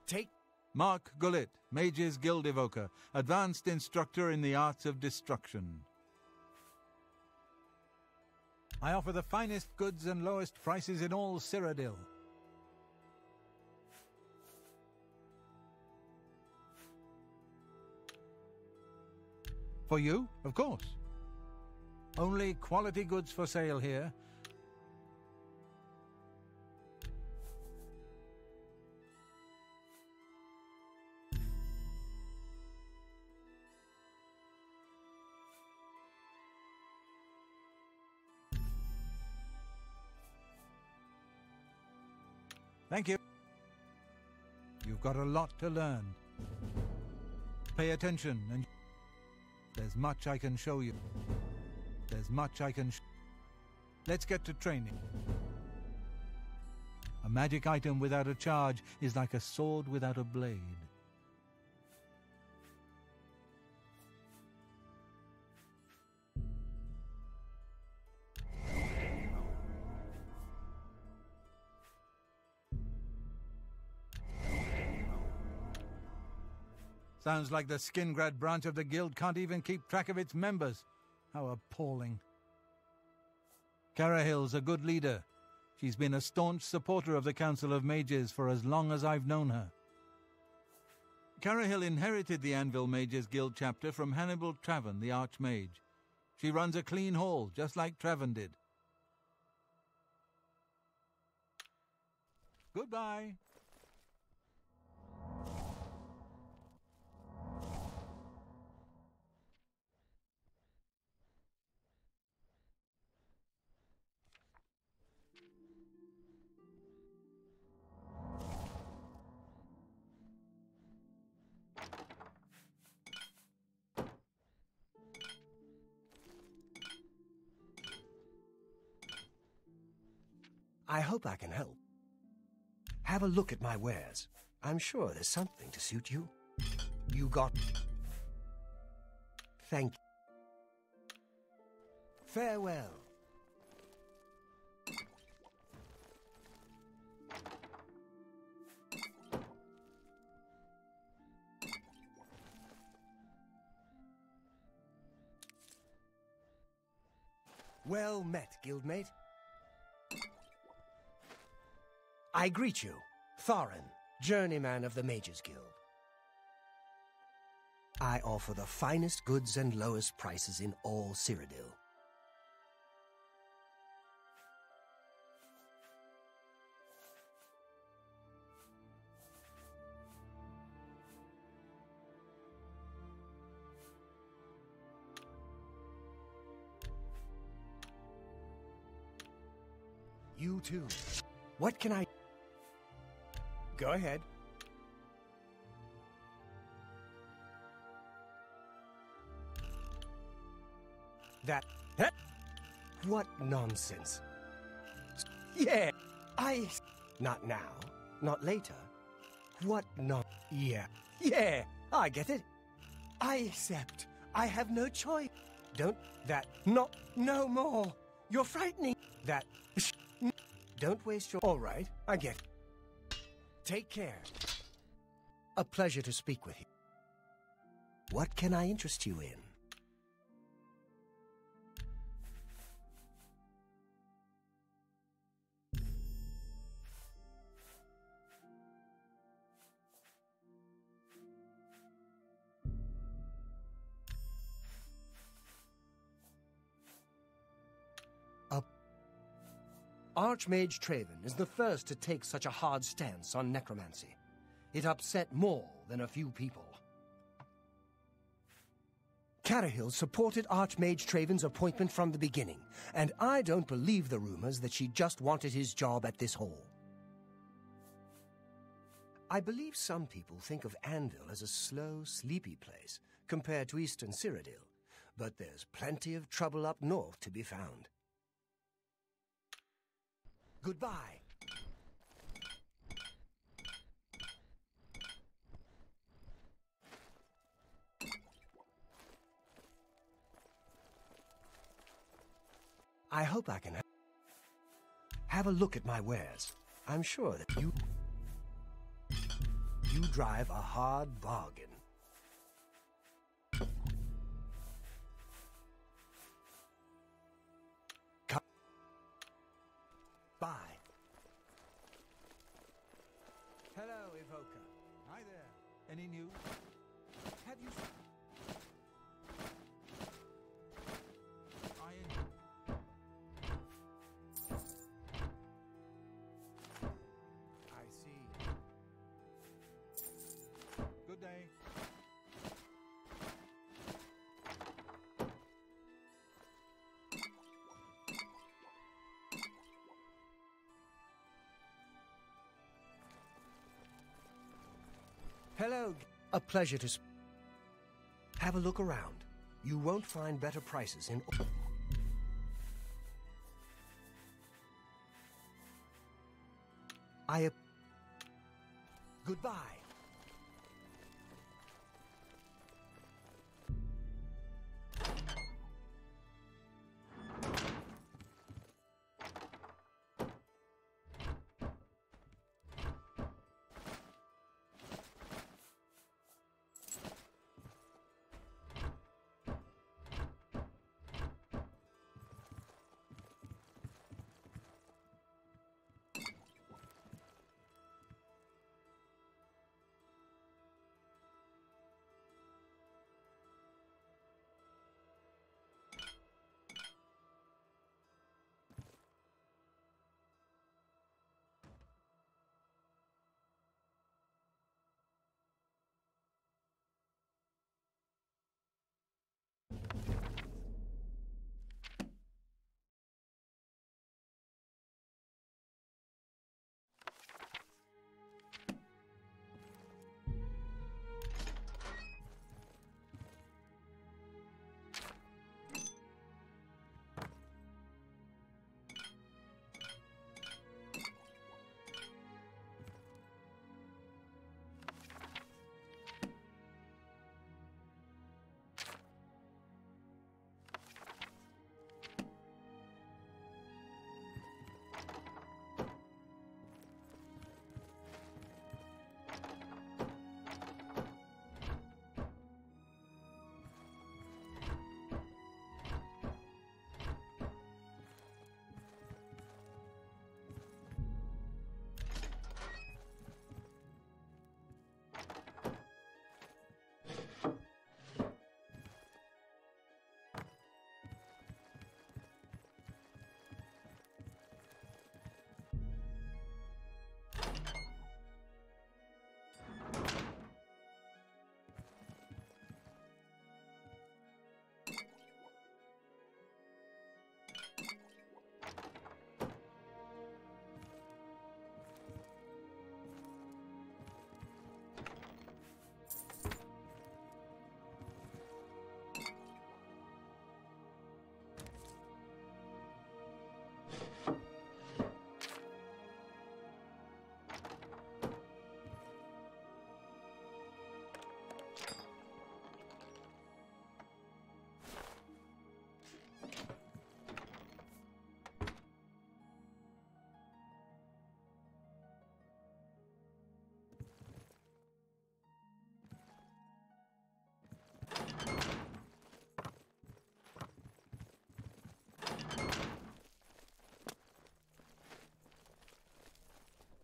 take... Mark Gullet, Mages Guild Evoker, Advanced Instructor in the Arts of Destruction. I offer the finest goods and lowest prices in all Cyrodiil. For you, of course. Only quality goods for sale here. Thank you. You've got a lot to learn. Pay attention, and there's much I can show you. There's much I can Let's get to training. A magic item without a charge is like a sword without a blade. Sounds like the Skingrad branch of the guild can't even keep track of its members. How appalling. Carahill's a good leader. She's been a staunch supporter of the Council of Mages for as long as I've known her. Carahill inherited the Anvil Mages Guild chapter from Hannibal Traven, the Archmage. She runs a clean hall, just like Traven did. Goodbye. I hope I can help. Have a look at my wares. I'm sure there's something to suit you. You got... Thank you. Farewell. Well met, guildmate. I greet you, Thorin, journeyman of the Mages Guild. I offer the finest goods and lowest prices in all Cyrodiil. You too. What can I... Go ahead. That... What nonsense. Yeah, Not now. Not later. What Yeah. Yeah, I get it. I accept. I have no choice. Don't... No more. You're frightening. Don't waste your... All right, I get it. Take care. A pleasure to speak with you. What can I interest you in? Archmage Traven is the first to take such a hard stance on necromancy. It upset more than a few people. Carahill supported Archmage Traven's appointment from the beginning, and I don't believe the rumors that she just wanted his job at this hole. I believe some people think of Anvil as a slow, sleepy place compared to Eastern Cyrodiil, but there's plenty of trouble up north to be found. Goodbye. I hope I can have a look at my wares. I'm sure that you drive a hard bargain. Bye. Hello, Evoker. Hi there. Any news? Have you... I see. Good day. Hello. A pleasure to... Have a look around. You won't find better prices in... Goodbye.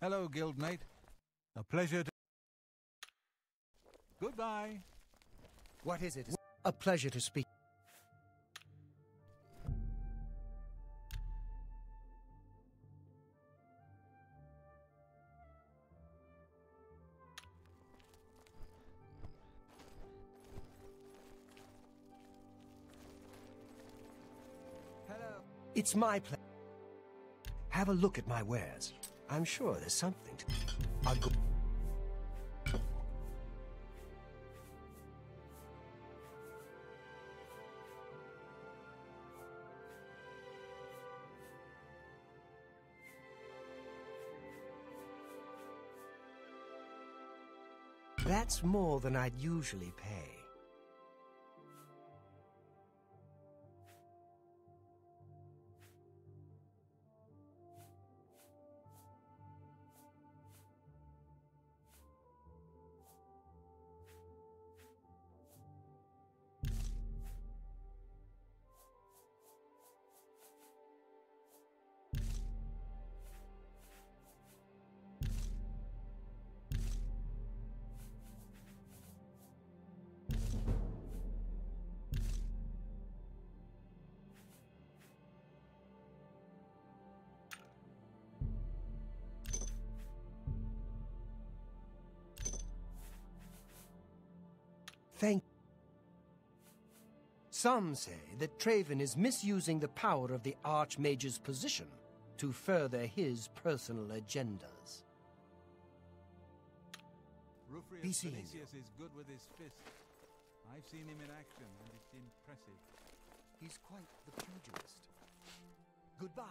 Hello, Guildmate. A pleasure to... Goodbye. What is it? A pleasure to speak. Hello. It's my pleasure. Have a look at my wares. I'm sure there's something to... I'll go... That's more than I'd usually pay. Thank you. Some say that Traven is misusing the power of the Archmage's position to further his personal agendas. Rufrius Vinicius is good with his fists. I've seen him in action, and it's impressive. He's quite the pugilist. Goodbye.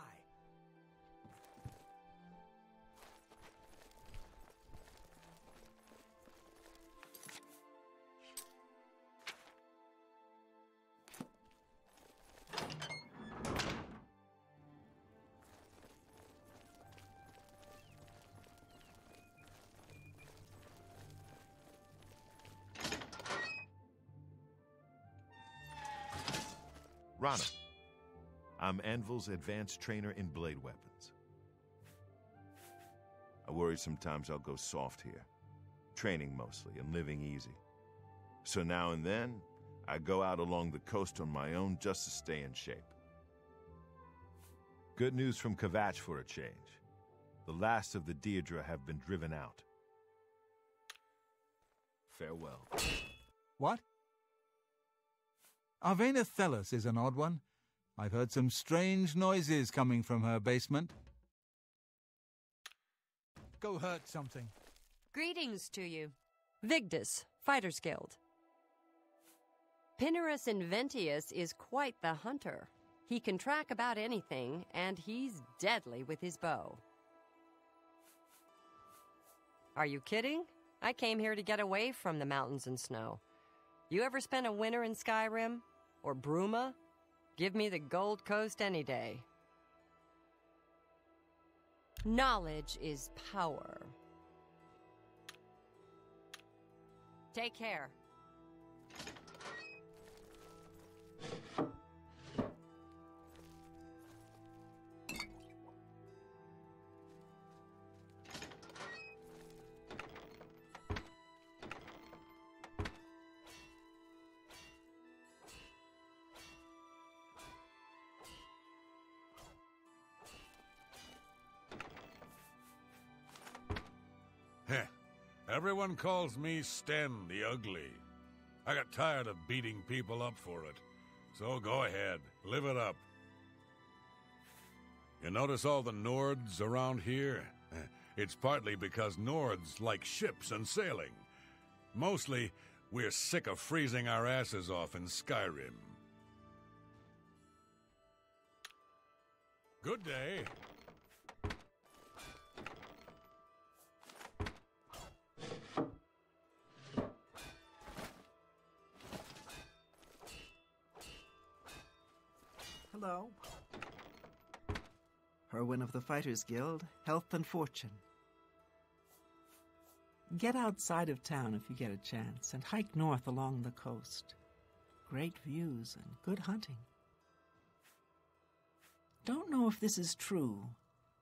Rana, I'm Anvil's advanced trainer in blade weapons. I worry sometimes I'll go soft here, training mostly and living easy. So now and then, I go out along the coast on my own just to stay in shape. Good news from Kvatch for a change. The last of the Deirdre have been driven out. Farewell. What? Arvena Thelos is an odd one. I've heard some strange noises coming from her basement. Go hurt something. Greetings to you. Vigdis, Fighters Guild. Pinnerus Inventius is quite the hunter. He can track about anything, and he's deadly with his bow. Are you kidding? I came here to get away from the mountains and snow. You ever spent a winter in Skyrim? Or Bruma? Give me the Gold Coast any day. Knowledge is power. Take care. Everyone calls me Sten the Ugly. I got tired of beating people up for it. So go ahead, live it up. You notice all the Nords around here? It's partly because Nords like ships and sailing. Mostly, we're sick of freezing our asses off in Skyrim. Good day. Hello. Herwin of the Fighters Guild, health and fortune. Get outside of town if you get a chance and hike north along the coast. Great views and good hunting. Don't know if this is true,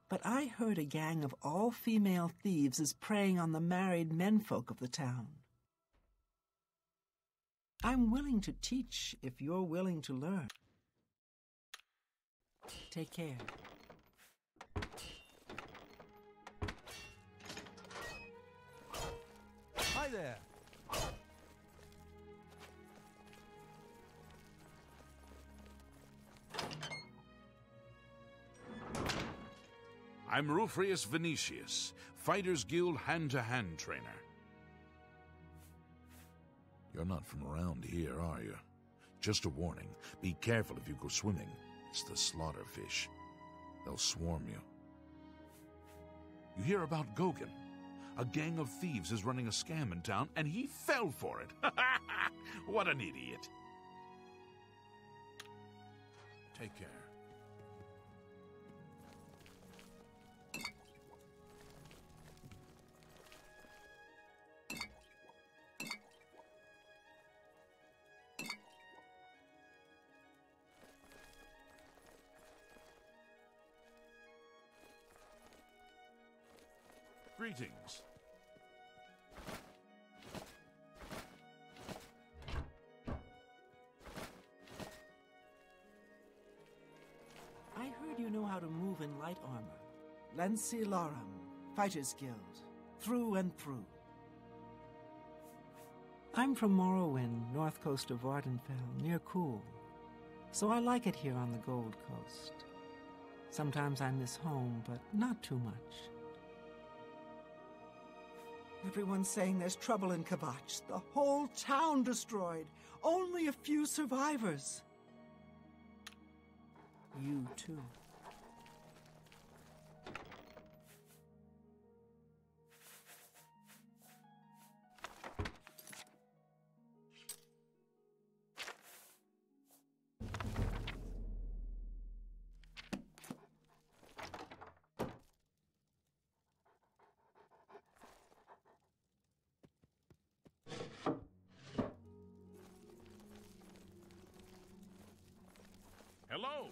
But I heard a gang of all-female thieves is preying on the married menfolk of the town. I'm willing to teach if you're willing to learn. Take care. Hi there. I'm Rufrius Venetius, Fighters Guild hand-to-hand trainer. You're not from around here, are you? Just a warning, be careful if you go swimming. It's the slaughterfish. They'll swarm you. You hear about Gaugen? A gang of thieves is running a scam in town, and he fell for it. What an idiot. Take care. Greetings. I heard you know how to move in light armor. Lancilarum, Fighters Guild, through and through. I'm from Morrowind, north coast of Vardenfell, near Cool. So I like it here on the Gold Coast. Sometimes I miss home, but not too much. Everyone's saying there's trouble in Kvatch. The whole town destroyed. Only a few survivors. You too. Hello.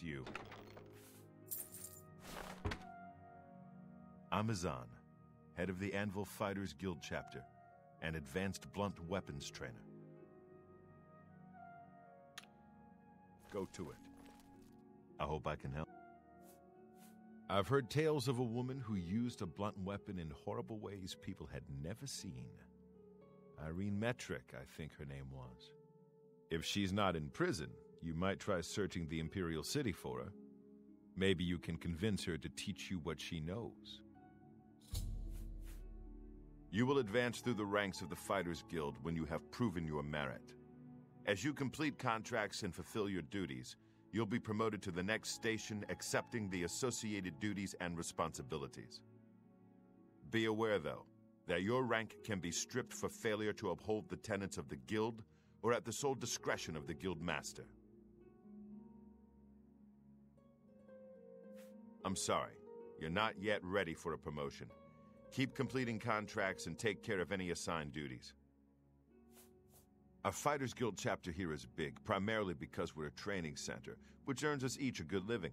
You. I'm Azan, head of the Anvil Fighters Guild chapter, and advanced blunt weapons trainer. Go to it. I hope I can help. I've heard tales of a woman who used a blunt weapon in horrible ways people had never seen. Irene Metric, I think her name was. If she's not in prison, you might try searching the Imperial City for her. Maybe you can convince her to teach you what she knows. You will advance through the ranks of the Fighters Guild when you have proven your merit. As you complete contracts and fulfill your duties, you'll be promoted to the next station, accepting the associated duties and responsibilities. Be aware, though, that your rank can be stripped for failure to uphold the tenets of the Guild or at the sole discretion of the Guild Master. I'm sorry, you're not yet ready for a promotion. Keep completing contracts and take care of any assigned duties. Our Fighters Guild chapter here is big, primarily because we're a training center, which earns us each a good living.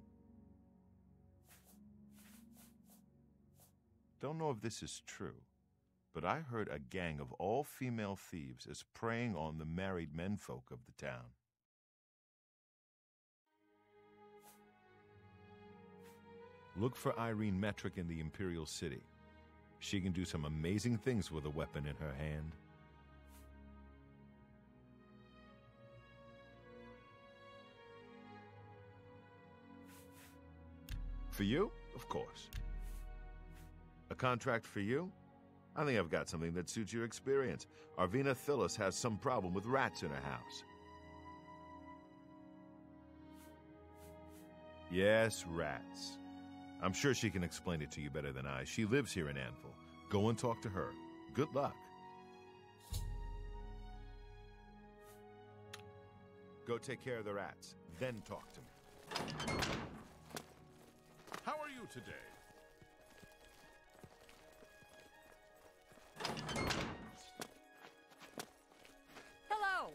Don't know if this is true, but I heard a gang of all-female thieves is preying on the married menfolk of the town. Look for Irene Metric in the Imperial City. She can do some amazing things with a weapon in her hand. For you? Of course. A contract for you? I think I've got something that suits your experience. Arvina Phyllis has some problem with rats in her house. Yes, rats. I'm sure she can explain it to you better than I. She lives here in Anvil. Go and talk to her. Good luck. Go take care of the rats, then talk to me. How are you today? Hello!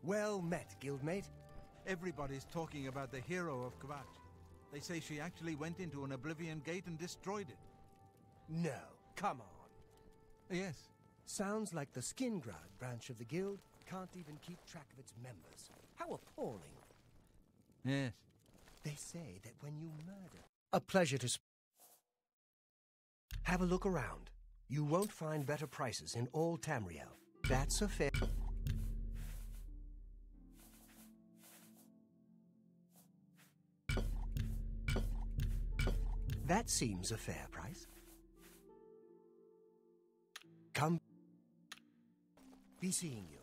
Well met, guildmate. Everybody's talking about the hero of Kvatch. They say she actually went into an Oblivion gate and destroyed it. No, come on. Yes. Sounds like the Skingrad branch of the guild can't even keep track of its members. How appalling. Yes. They say that when you murder... A pleasure to... Have a look around. You won't find better prices in all Tamriel. That's a fair... That seems a fair price. Come. Be seeing you.